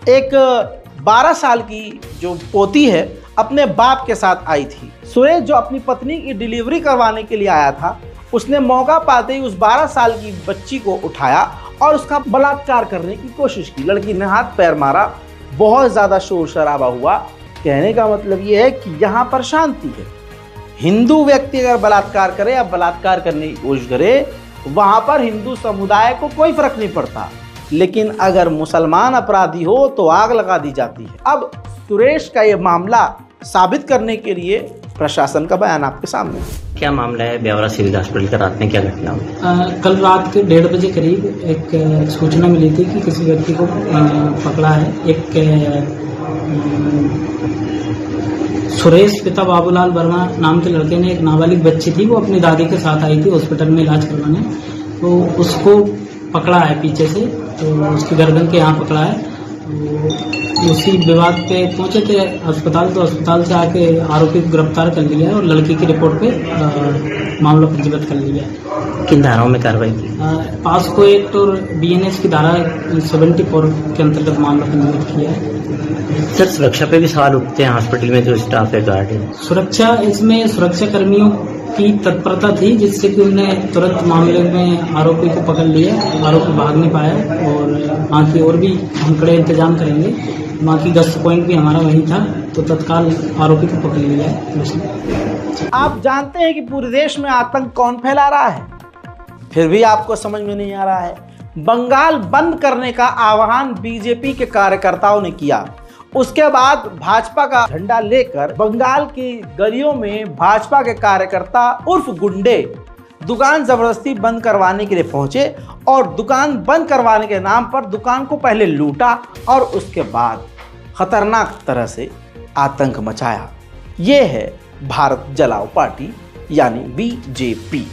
एक 12 साल की जो पोती है अपने बाप के साथ आई थी। सुरेश जो अपनी पत्नी की डिलीवरी करवाने के लिए आया था, उसने मौका पाते ही उस 12 साल की बच्ची को उठाया और उसका बलात्कार करने की कोशिश की। लड़की ने हाथ पैर मारा, बहुत ज़्यादा शोर शराबा हुआ। कहने का मतलब ये है कि यहाँ पर शांति है। हिंदू व्यक्ति अगर बलात्कार करे या बलात्कार करने की कोशिश करे, वहाँ पर हिंदू समुदाय को कोई फर्क नहीं पड़ता, लेकिन अगर मुसलमान अपराधी हो तो आग लगा दी जाती है। अब सुरेश का ये मामला साबित करने के लिए प्रशासन का बयान आपके सामने। क्या मामला है ब्यावरा सिविल हॉस्पिटल का? रात में क्या घटना हुई? कल रात के 1:30 बजे करीब एक सूचना मिली थी कि किसी व्यक्ति को पकड़ा है। एक सुरेश पिता बाबूलाल वर्मा नाम के लड़के ने, एक नाबालिग बच्ची थी, वो अपनी दादी के साथ आई थी हॉस्पिटल में इलाज करवाने, तो उसको पकड़ा है पीछे से, तो उसकी गर्दन के यहाँ पकड़ा है। तो उसी विवाद पे पहुंचे थे अस्पताल, तो अस्पताल से आके आरोपी को गिरफ्तार कर लिया है और लड़की की रिपोर्ट पे मामला पंजीबद्ध कर लिया है। किन धाराओं में कार्रवाई की? पास्को एक्ट और बीएनएस की धारा 74 के अंतर्गत मामला पंजीबद्ध किया है। सर, सुरक्षा पे भी सवाल उठते हैं हॉस्पिटल में जो स्टाफ है, गार्ड है। सुरक्षा, इसमें सुरक्षा कर्मियों की तत्परता थी जिससे कि उन्होंने तुरंत मामले में आरोपी को पकड़ लिया। आरोपी भाग नहीं पाया और बाकी और भी हम कड़े इंतजाम करेंगे। बाकी गश्त पॉइंट भी हमारा वही था, तो तत्काल आरोपी को पकड़ लिया है। आप जानते हैं कि पूरे देश में आतंक कौन फैला रहा है, फिर भी आपको समझ में नहीं आ रहा है। बंगाल बंद करने का आह्वान बीजेपी के कार्यकर्ताओं ने किया, उसके बाद भाजपा का झंडा लेकर बंगाल की गलियों में भाजपा के कार्यकर्ता उर्फ गुंडे दुकान जबरदस्ती बंद करवाने के लिए पहुंचे और दुकान बंद करवाने के नाम पर दुकान को पहले लूटा और उसके बाद खतरनाक तरह से आतंक मचाया। ये है भारत जलाओ पार्टी यानी बीजेपी।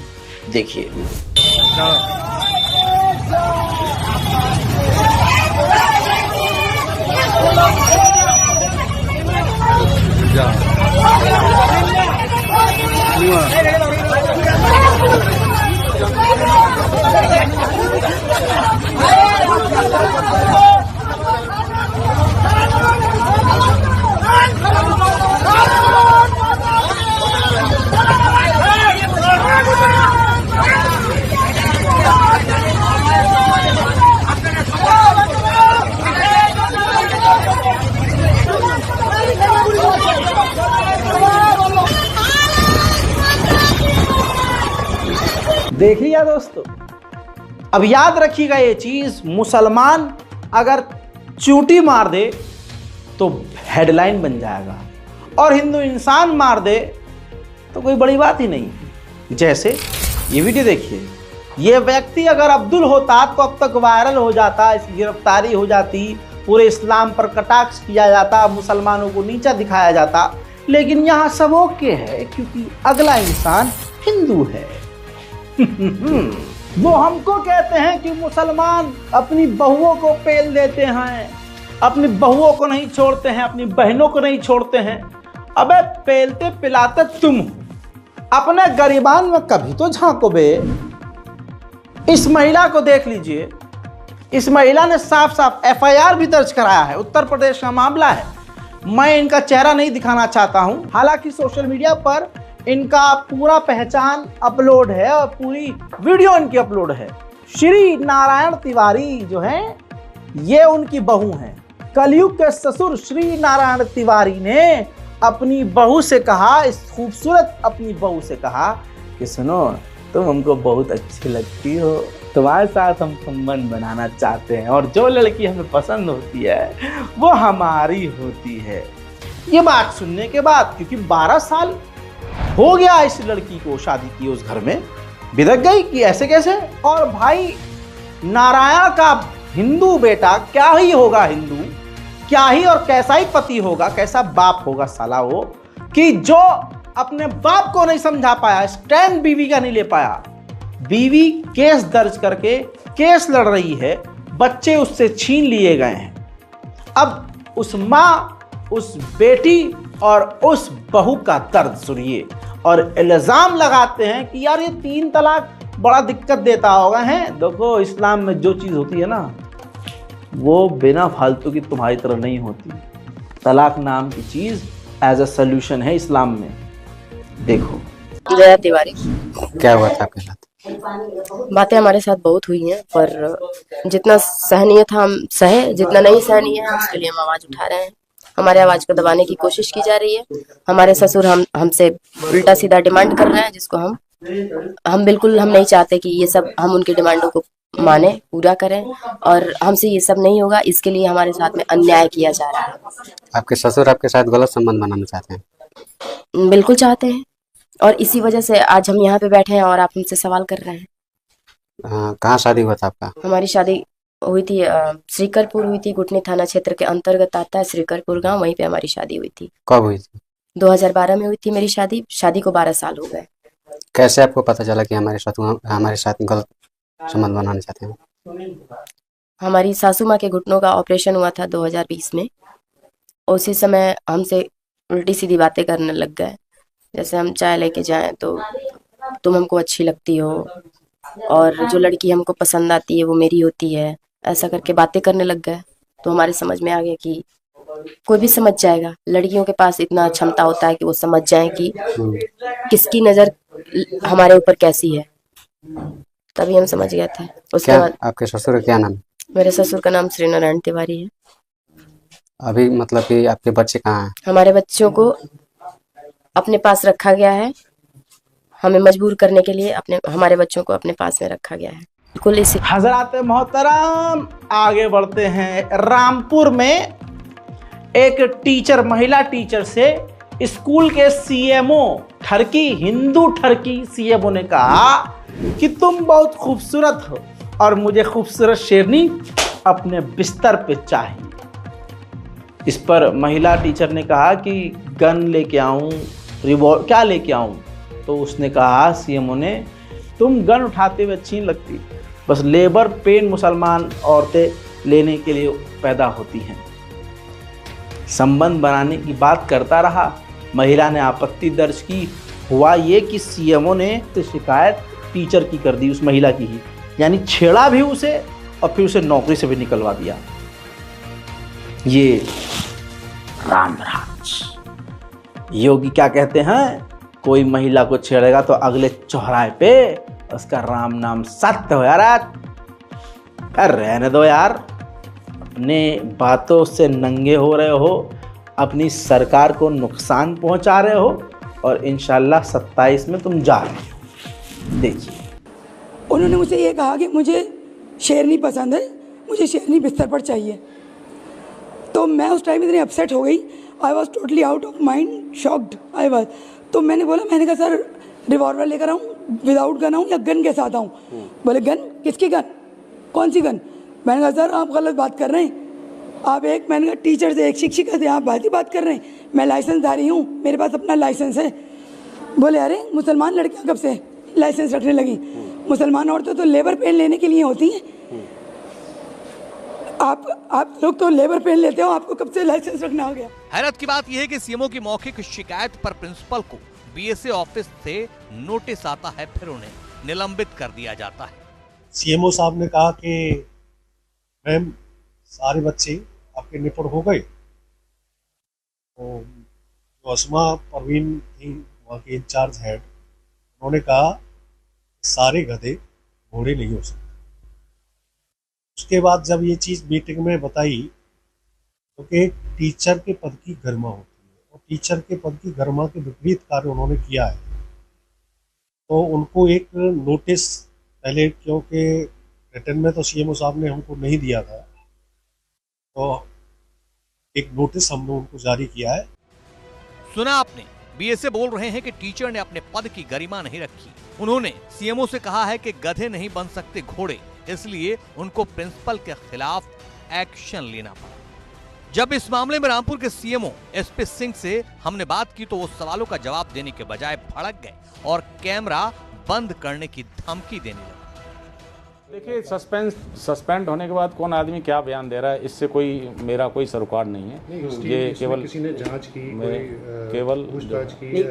देखिए देखिएगा दोस्तों, अब याद रखिएगा ये चीज, मुसलमान अगर चूंटी मार दे तो हेडलाइन बन जाएगा और हिंदू इंसान मार दे तो कोई बड़ी बात ही नहीं। जैसे ये वीडियो देखिए, ये व्यक्ति अगर अब्दुल होता तो अब तक वायरल हो जाता, इसकी गिरफ्तारी हो जाती, पूरे इस्लाम पर कटाक्ष किया जाता, मुसलमानों को नीचा दिखाया जाता, लेकिन यहाँ सब ओके है क्योंकि अगला इंसान हिंदू है। वो हमको कहते हैं कि मुसलमान अपनी बहुओं को पेल देते हैं, अपनी बहुओं को नहीं छोड़ते हैं, अपनी बहनों को नहीं छोड़ते हैं। अबे पेलते पिलाते तुम, अपने गरीबान में कभी तो झांको बे। इस महिला को देख लीजिए, इस महिला ने साफ साफ FIR भी दर्ज कराया है, उत्तर प्रदेश का मामला है। मैं इनका चेहरा नहीं दिखाना चाहता हूं, हालांकि सोशल मीडिया पर इनका पूरा पहचान अपलोड है और पूरी वीडियो इनकी अपलोड है। श्री नारायण तिवारी जो हैं, ये उनकी बहू हैं। कलयुग के ससुर श्री नारायण तिवारी ने अपनी बहू से कहा, इस खूबसूरत अपनी बहू से कहा कि सुनो, तुम हमको बहुत अच्छी लगती हो, तुम्हारे साथ हम संबंध बनाना चाहते हैं और जो लड़की हमें पसंद होती है वो हमारी होती है। ये बात सुनने के बाद, क्योंकि 12 साल हो गया इस लड़की को शादी की, उस घर में बिदक गई कि ऐसे कैसे। और भाई नारायण का हिंदू बेटा क्या ही होगा, हिंदू क्या ही और कैसा ही पति होगा, कैसा बाप होगा साला वो, कि जो अपने बाप को नहीं समझा पाया, स्टैंड बीवी का नहीं ले पाया। बीवी केस दर्ज करके केस लड़ रही है, बच्चे उससे छीन लिए गए हैं। अब उस माँ, उस बेटी और उस बहू का दर्द सुनिए। और इल्जाम लगाते हैं कि यार ये 3 तलाक बड़ा दिक्कत देता होगा। है देखो, इस्लाम में जो चीज़ होती है ना, वो बिना फालतू की तुम्हारी तरह नहीं होती। तलाक नाम की चीज़ एज अ सोल्यूशन है इस्लाम में। देखो जया तिवारी। क्या हुआ था आपके साथ? बातें हमारे साथ बहुत हुई हैं, पर जितना सहनीय था हम सहे, जितना नहीं सहनीय है उसके लिए हम आवाज उठा रहे हैं। हमारे आवाज को दबाने की कोशिश की जा रही है। हमारे ससुर हमसे उल्टा सीधा डिमांड कर रहे हैं, जिसको हम बिल्कुल हम नहीं चाहते कि ये सब हम उनकी डिमांडों को माने, पूरा करें, और हमसे ये सब नहीं होगा। इसके लिए हमारे साथ में अन्याय किया जा रहा है। आपके ससुर आपके साथ गलत संबंध बनाना चाहते हैं? बिल्कुल चाहते हैं, और इसी वजह से आज हम यहाँ पे बैठे हैं और आप हमसे सवाल कर रहे हैं। कहाँ शादी हुआ था आपका? हमारी शादी हुई थी श्रीकरपुर हुई थी। गुटनी थाना क्षेत्र के अंतर्गत आता है श्रीकरपुर गांव, वहीं पे हमारी शादी हुई थी। कब हुई थी? 2012 में हुई थी मेरी शादी। शादी को 12 साल हो गए। कैसे आपको पता चला कि हमारे साथ गलत संबंध बनाना चाहते हैं? हमारी सासू माँ के घुटनों का ऑपरेशन हुआ था 2020 में। उसी समय हमसे उल्टी सीधी बातें करने लग गए। जैसे हम चाय लेके जाएं तो तुम हमको अच्छी लगती हो, और जो लड़की हमको पसंद आती है वो मेरी होती है, ऐसा करके बातें करने लग गए। तो हमारे समझ में आ गया कि कोई भी समझ जाएगा, लड़कियों के पास इतना क्षमता होता है कि वो समझ जाए कि किसकी नज़र हमारे ऊपर कैसी है। तभी हम समझ गए थे। उसके बाद आपके ससुर का क्या नाम? मेरे ससुर का नाम श्री नारायण तिवारी है। अभी मतलब कि आपके बच्चे कहाँ हैं? हमारे बच्चों को अपने पास रखा गया है। हमें मजबूर करने के लिए हमारे बच्चों को अपने पास में रखा गया है। बिल्कुल इसी हजरात मोहतरम, आगे बढ़ते हैं। रामपुर में एक टीचर, महिला टीचर से स्कूल के सीएमओ ठरकी, हिंदू ठरकी सीएमओ ने कहा कि तुम बहुत खूबसूरत हो और मुझे खूबसूरत शेरनी अपने बिस्तर पे चाहिए। इस पर महिला टीचर ने कहा कि गन लेके आऊं, रिवॉल्वर क्या लेके आऊं? तो उसने कहा, सीएमओ ने, तुम गन उठाते हुए अच्छी नहीं लगती, बस लेबर पेन मुसलमान औरतें लेने के लिए पैदा होती हैं। संबंध बनाने की बात करता रहा। महिला ने आपत्ति दर्ज की। हुआ ये कि सीएमओ ने शिकायत टीचर की कर दी, उस महिला की ही, यानी छेड़ा भी उसे और फिर उसे नौकरी से भी निकलवा दिया। ये रामराज। योगी क्या कहते हैं, कोई महिला को छेड़ेगा तो अगले चौराहे पे उसका राम नाम सत्य हो। यार रहने दो यार, अपने बातों से नंगे हो रहे हो, अपनी सरकार को नुकसान पहुंचा रहे हो, और इंशाल्लाह 27 में तुम जा रहे हो। देखिए, उन्होंने मुझे ये कहा कि मुझे शेरनी पसंद है, मुझे शेरनी बिस्तर पर चाहिए। तो मैं उस टाइम इतनी अपसेट हो गई, I was totally out of mind, shocked I was. तो मैंने कहा सर रिवॉल्वर लेकर आऊँ, विदाउट गन आऊँ या गन के साथ आऊँ? बोले गन? किसकी गन? कौन सी गन? मैंने कहा सर आप गलत बात कर रहे हैं। आप मैंने कहा टीचर से, एक शिक्षिका से आप बात कर रहे हैं। मैं लाइसेंसधारी हूँ, मेरे पास अपना लाइसेंस है। बोले अरे मुसलमान लड़कियाँ कब से लाइसेंस रखने लगी? मुसलमान औरतें तो लेबर पेन लेने के लिए होती हैं। आप लोग तो लेबर पेन लेते हो, आपको कब से लाइसेंस रखना हो गया? हैरत की बात यह है कि सीएमओ की मौखिक शिकायत पर प्रिंसिपल को बीएसए ऑफिस से नोटिस आता है, फिर उन्हें निलंबित कर दिया जाता है। सीएमओ साहब ने कहा कि मैम सारे बच्चे आपके निपुण हो गए। तो जो अस्मा परवीन थी वहाँ की इंचार्ज हेड, उन्होंने कहा सारे गधे घोड़े नहीं हो सकते। उसके बाद जब ये चीज़ मीटिंग में बताई क्योंकि टीचर के पद की गरिमा होती है और टीचर के पद की गरिमा के विपरीत कार्य उन्होंने किया है, तो उनको एक नोटिस पहले, क्योंकि रिटर्न में तो सीएमओ साहब ने हमको नहीं दिया था, तो एक नोटिस हमने उनको जारी किया है। सुना आपने, बीएसए बोल रहे हैं कि टीचर ने अपने पद की गरिमा नहीं रखी। उन्होंने सीएमओ से कहा है कि गधे नहीं बन सकते घोड़े, इसलिए उनको प्रिंसिपल के खिलाफ एक्शन लेना पड़ा। जब इस मामले में रामपुर के सीएमओ एसपी सिंह से हमने बात की तो वो सवालों का जवाब देने के बजाय भड़क गए और कैमरा बंद करने की धमकी देने लगे। देखिए, सस्पेंड होने के बाद कौन आदमी क्या बयान दे रहा है, इससे मेरा कोई सरोकार नहीं है। ये केवल किसी ने जांच की, केवल पूछताछ की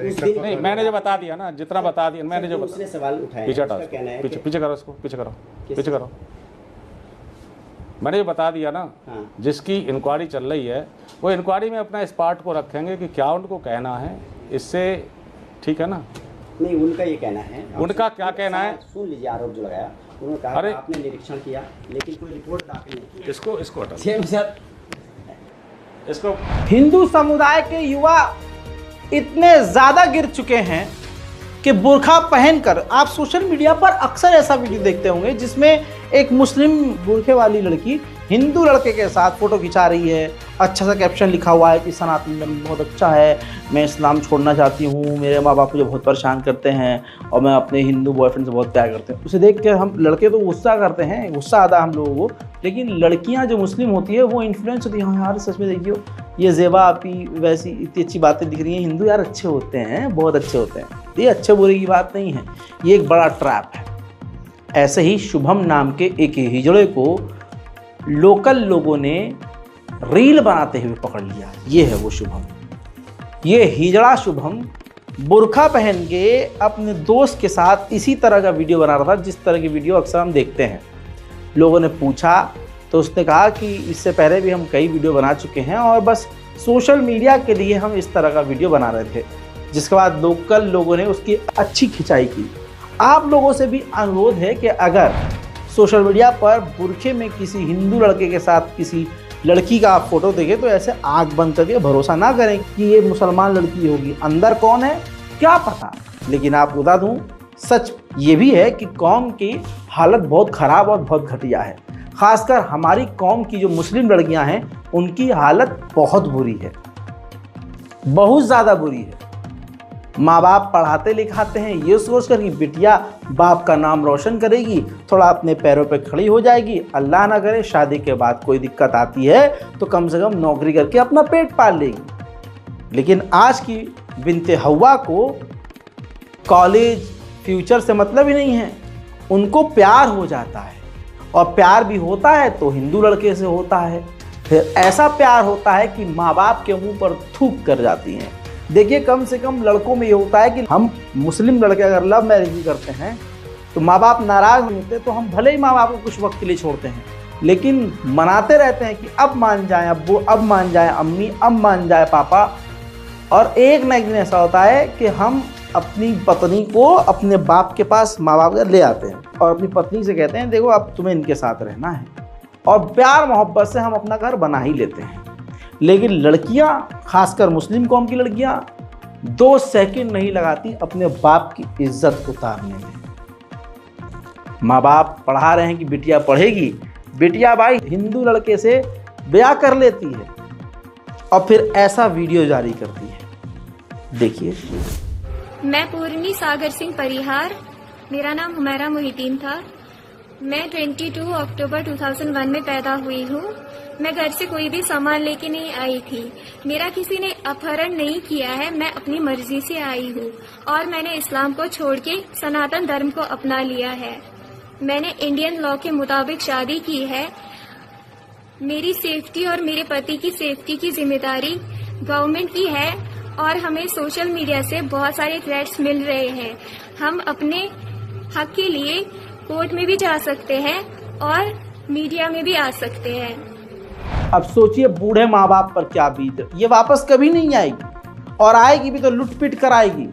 नहीं, मैंने जो बता दिया ना, जितना बता दिया मैंने जो सवाल उठाया, पीछे करो इसको, पीछे करो, मैंने जो बता दिया ना, जिसकी इंक्वायरी चल रही है वो इंक्वायरी में अपना इस पार्ट को रखेंगे कि क्या उनको कहना है, इससे ठीक है ना। नहीं, उनका ये कहना है, उनका क्या कहना है, सुन लीजिए आरोप जो लगाया। उन्होंने कहा अरे आपने निरीक्षण किया लेकिन कोई रिपोर्ट दाखिल नहीं की। इसको हटा सर, इसको। हिंदू समुदाय के युवा इतने ज्यादा गिर चुके हैं कि बुर्खा पहनकर, आप सोशल मीडिया पर अक्सर ऐसा वीडियो देखते होंगे जिसमें एक मुस्लिम बुर्खे वाली लड़की हिंदू लड़के के साथ फोटो खिंचा रही है। अच्छा सा कैप्शन लिखा हुआ है कि सनातन धर्म बहुत अच्छा है, मैं इस्लाम छोड़ना चाहती हूँ, मेरे माँ बाप मुझे बहुत परेशान करते हैं और मैं अपने हिंदू बॉयफ्रेंड से बहुत प्यार करते हैं। उसे देख के हम लड़के तो गुस्सा करते हैं, गुस्सा आता है हम लोगों को, लेकिन लड़कियाँ जो मुस्लिम होती है वो इन्फ्लुएंस होती है। हाँ यार, सच में देखियो ये ज़ेबा आपी वैसी इतनी अच्छी बातें दिख रही हैं, हिंदू यार अच्छे होते हैं, बहुत अच्छे होते हैं। ये अच्छे बुरे की बात नहीं है, ये एक बड़ा ट्रैप है। ऐसे ही शुभम नाम के एक हिजड़े को लोकल लोगों ने रील बनाते हुए पकड़ लिया। ये है वो शुभम। ये हिजड़ा शुभम बुर्खा पहन के अपने दोस्त के साथ इसी तरह का वीडियो बना रहा था, जिस तरह की वीडियो अक्सर हम देखते हैं। लोगों ने पूछा तो उसने कहा कि इससे पहले भी हम कई वीडियो बना चुके हैं और बस सोशल मीडिया के लिए हम इस तरह का वीडियो बना रहे थे। जिसके बाद लोकल लोगों ने उसकी अच्छी खिंचाई की। आप लोगों से भी अनुरोध है कि अगर सोशल मीडिया पर बुरखे में किसी हिंदू लड़के के साथ किसी लड़की का आप फोटो देखें तो ऐसे आंख बंद करके भरोसा ना करें कि ये मुसलमान लड़की होगी, अंदर कौन है क्या पता। लेकिन आप बता दूं, सच ये भी है कि कौम की हालत बहुत ख़राब और बहुत घटिया है। ख़ासकर हमारी कौम की जो मुस्लिम लड़कियां हैं उनकी हालत बहुत बुरी है, बहुत ज़्यादा बुरी है। माँ बाप पढ़ाते लिखाते हैं ये सोचकर कि बिटिया बाप का नाम रोशन करेगी, थोड़ा अपने पैरों पे खड़ी हो जाएगी, अल्लाह ना करे शादी के बाद कोई दिक्कत आती है तो कम से कम नौकरी करके अपना पेट पाल लेगी। लेकिन आज की बिन्ते हवा को कॉलेज फ्यूचर से मतलब ही नहीं है, उनको प्यार हो जाता है और प्यार भी होता है तो हिंदू लड़के से होता है। फिर ऐसा प्यार होता है कि माँ बाप के मुंह पर थूक कर जाती हैं। देखिए, कम से कम लड़कों में ये होता है कि हम मुस्लिम लड़के अगर लव मैरिज भी करते हैं तो माँ बाप नाराज़ नहीं होते, तो हम भले ही माँ बाप को कुछ वक्त के लिए छोड़ते हैं, लेकिन मनाते रहते हैं कि अब मान जाए अब्बू, अब मान जाए अम्मी, अब मान जाए पापा। और एक ना एक दिन ऐसा होता है कि हम अपनी पत्नी को अपने बाप के पास माँ बाप ले आते हैं और अपनी पत्नी से कहते हैं देखो अब तुम्हें इनके साथ रहना है, और प्यार मोहब्बत से हम अपना घर बना ही लेते हैं। लेकिन लड़कियां, खासकर मुस्लिम कौम की लड़कियां 2 सेकंड नहीं लगाती अपने बाप की इज्जत उतारने में। माँ बाप पढ़ा रहे हैं कि बिटिया पढ़ेगी, बिटिया भाई हिंदू लड़के से ब्याह कर लेती है और फिर ऐसा वीडियो जारी करती है। देखिए, मैं पूर्णी सागर सिंह परिहार, मेरा नाम हुमैरा मोहिद्दीन था। मैं 22 अक्टूबर 2001 में पैदा हुई हूँ। मैं घर से कोई भी सामान लेके नहीं आई थी, मेरा किसी ने अपहरण नहीं किया है, मैं अपनी मर्जी से आई हूँ और मैंने इस्लाम को छोड़ के सनातन धर्म को अपना लिया है। मैंने इंडियन लॉ के मुताबिक शादी की है। मेरी सेफ्टी और मेरे पति की सेफ्टी की जिम्मेदारी गवर्नमेंट की है और हमें सोशल मीडिया से बहुत सारे थ्रेट्स मिल रहे हैं। हम अपने हक के लिए कोर्ट में भी जा सकते हैं और मीडिया में भी आ सकते हैं। अब सोचिए बूढ़े माँ बाप पर क्या बीत। ये वापस कभी नहीं आएगी और आएगी भी तो लुट पिट कर आएगी,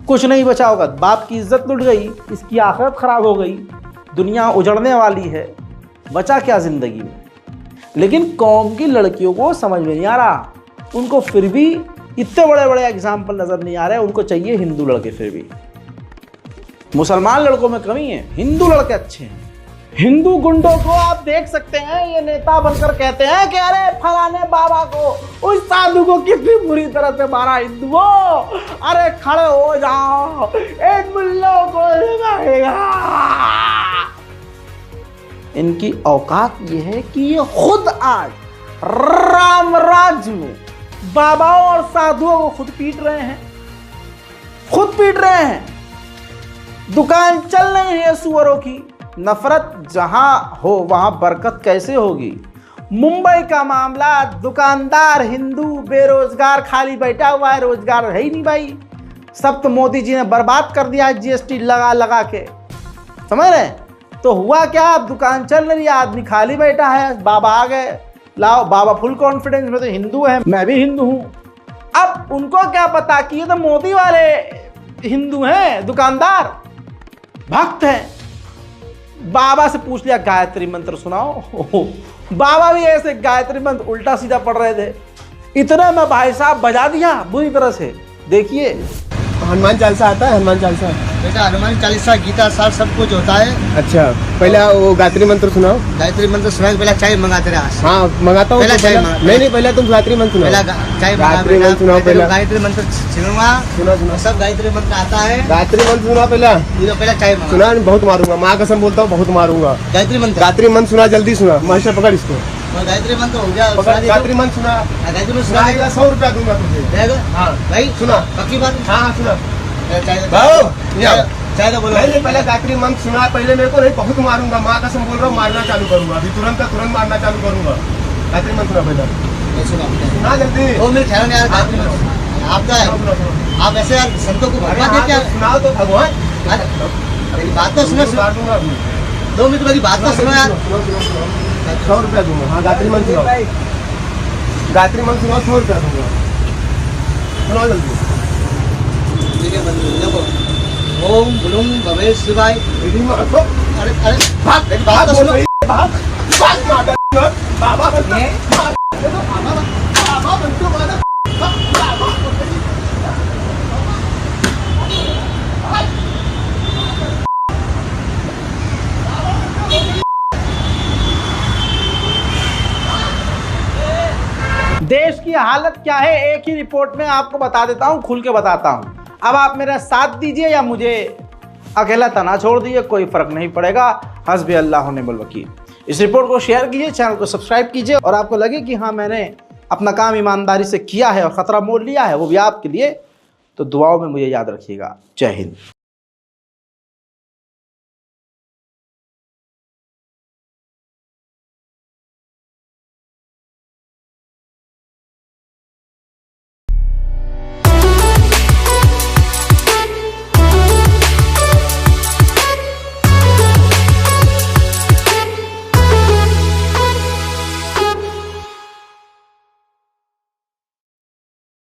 कुछ नहीं बचा होगा। बाप की इज्जत लुट गई, इसकी आखिरत खराब हो गई, दुनिया उजड़ने वाली है, बचा क्या जिंदगी में। लेकिन कौम की लड़कियों को समझ में नहीं आ रहा, उनको फिर भी इतने बड़े बड़े एग्जाम्पल नजर नहीं आ रहे, उनको चाहिए हिंदू लड़के। फिर भी मुसलमान लड़कों में कमी है, हिंदू लड़के अच्छे हैं। हिंदू गुंडों को आप देख सकते हैं, ये नेता बनकर कहते हैं कि अरे फलाने बाबा को, उस साधु को कितनी बुरी तरह से मारा हिंदुओं, अरे खड़े हो जाओ, इन मुल्लों को मारेगा। इनकी औकात ये है कि ये खुद आज राम राज्य में बाबाओं और साधुओं को खुद पीट रहे हैं, खुद पीट रहे हैं। दुकान चल रही है सुअरों की। नफरत जहां हो वहां बरकत कैसे होगी। मुंबई का मामला, दुकानदार हिंदू बेरोजगार खाली बैठा हुआ है, रोजगार है ही नहीं भाई। सब तो मोदी जी ने बर्बाद कर दिया है जीएसटी लगा लगा के, समझ रहे। तो हुआ क्या, अब दुकान चल रही है, आदमी खाली बैठा है, बाबा आ गए, लाओ बाबा फुल कॉन्फिडेंस में तो हिंदू है, मैं भी हिंदू हूं। अब उनको क्या पता कि ये तो मोदी वाले हिंदू हैं, दुकानदार भक्त हैं। बाबा से पूछ लिया गायत्री मंत्र सुनाओ, बाबा भी ऐसे गायत्री मंत्र उल्टा सीधा पढ़ रहे थे, इतना में भाई साहब बजा दिया बुरी तरह से। देखिए हनुमान चालीसा आता है, हनुमान चालीसा बेटा, हनुमान चालीसा गीता सार सब कुछ होता है। अच्छा, पहले वो गायत्री मंत्र सुनाओ। गायत्री मंत्र सुनाओ, पहले चाय मंगाते रहा। हाँ मंगाता हूँ, नहीं पहले तुम गायत्री मंत्र सुनाओ। चाय गायत्री मंत्र सुनाओ पहले। गायत्री मंत्र सुनूंगा, सुना सब गायत्री मंत्र आता है। गायत्री मंत्र सुना पहले चाय सुना, बहुत मारूंगा, माँ कसम बोलता हूँ बहुत मारूंगा। गायत्री मंत्र सुना, जल्दी सुना, मास्टर पकड़ इसको। गायत्री मंत्र हो गया, गायत्री मंत्र सुना। गायत्री मंत्र सुना, 100 रुपया दूंगा तुझे। हाँ भाई सुना, पक्की बात। हाँ सुना, चाय तो बोलो। पहले गायत्री मंत्र सुना, पहले मेरे को नहीं, बहुत मारूंगा, माँ कसम बोल रहा हूँ, मारना चालू करूंगा अभी, तुरंत मारना चालू करूंगा। गायत्री मंत्र सुना पहले, सुना जल्दी। 2 मिनट ठहरो यार, गायत्री मंत्र आपका, आप ऐसे यार संतों को भड़का देते हैं। सुनाओ तो भगवान, बात तो सुनो, 2 मिनट मेरी बात तो सुनो यार। 100 रुपया दूंगा। हाँ गायत्री मंत्र सुनाओ, गायत्री मंत्र सुनाओ, 100 रुपया दूंगा, सुनाओ जल्दी। ओम ब्लूम भवे शिवाय। अरे अरे बात तो सुनो, बाबा देश की हालत क्या है एक ही रिपोर्ट में आपको बता देता हूं, खुल के बताता हूं। अब आप मेरा साथ दीजिए या मुझे अकेला तना छोड़ दीजिए, कोई फर्क नहीं पड़ेगा। हस्बी अल्लाह व निअमल वकील। इस रिपोर्ट को शेयर कीजिए, चैनल को सब्सक्राइब कीजिए, और आपको लगे कि हाँ मैंने अपना काम ईमानदारी से किया है और खतरा मोल लिया है, वो भी आपके लिए, तो दुआओं में मुझे याद रखिएगा। जय हिंद।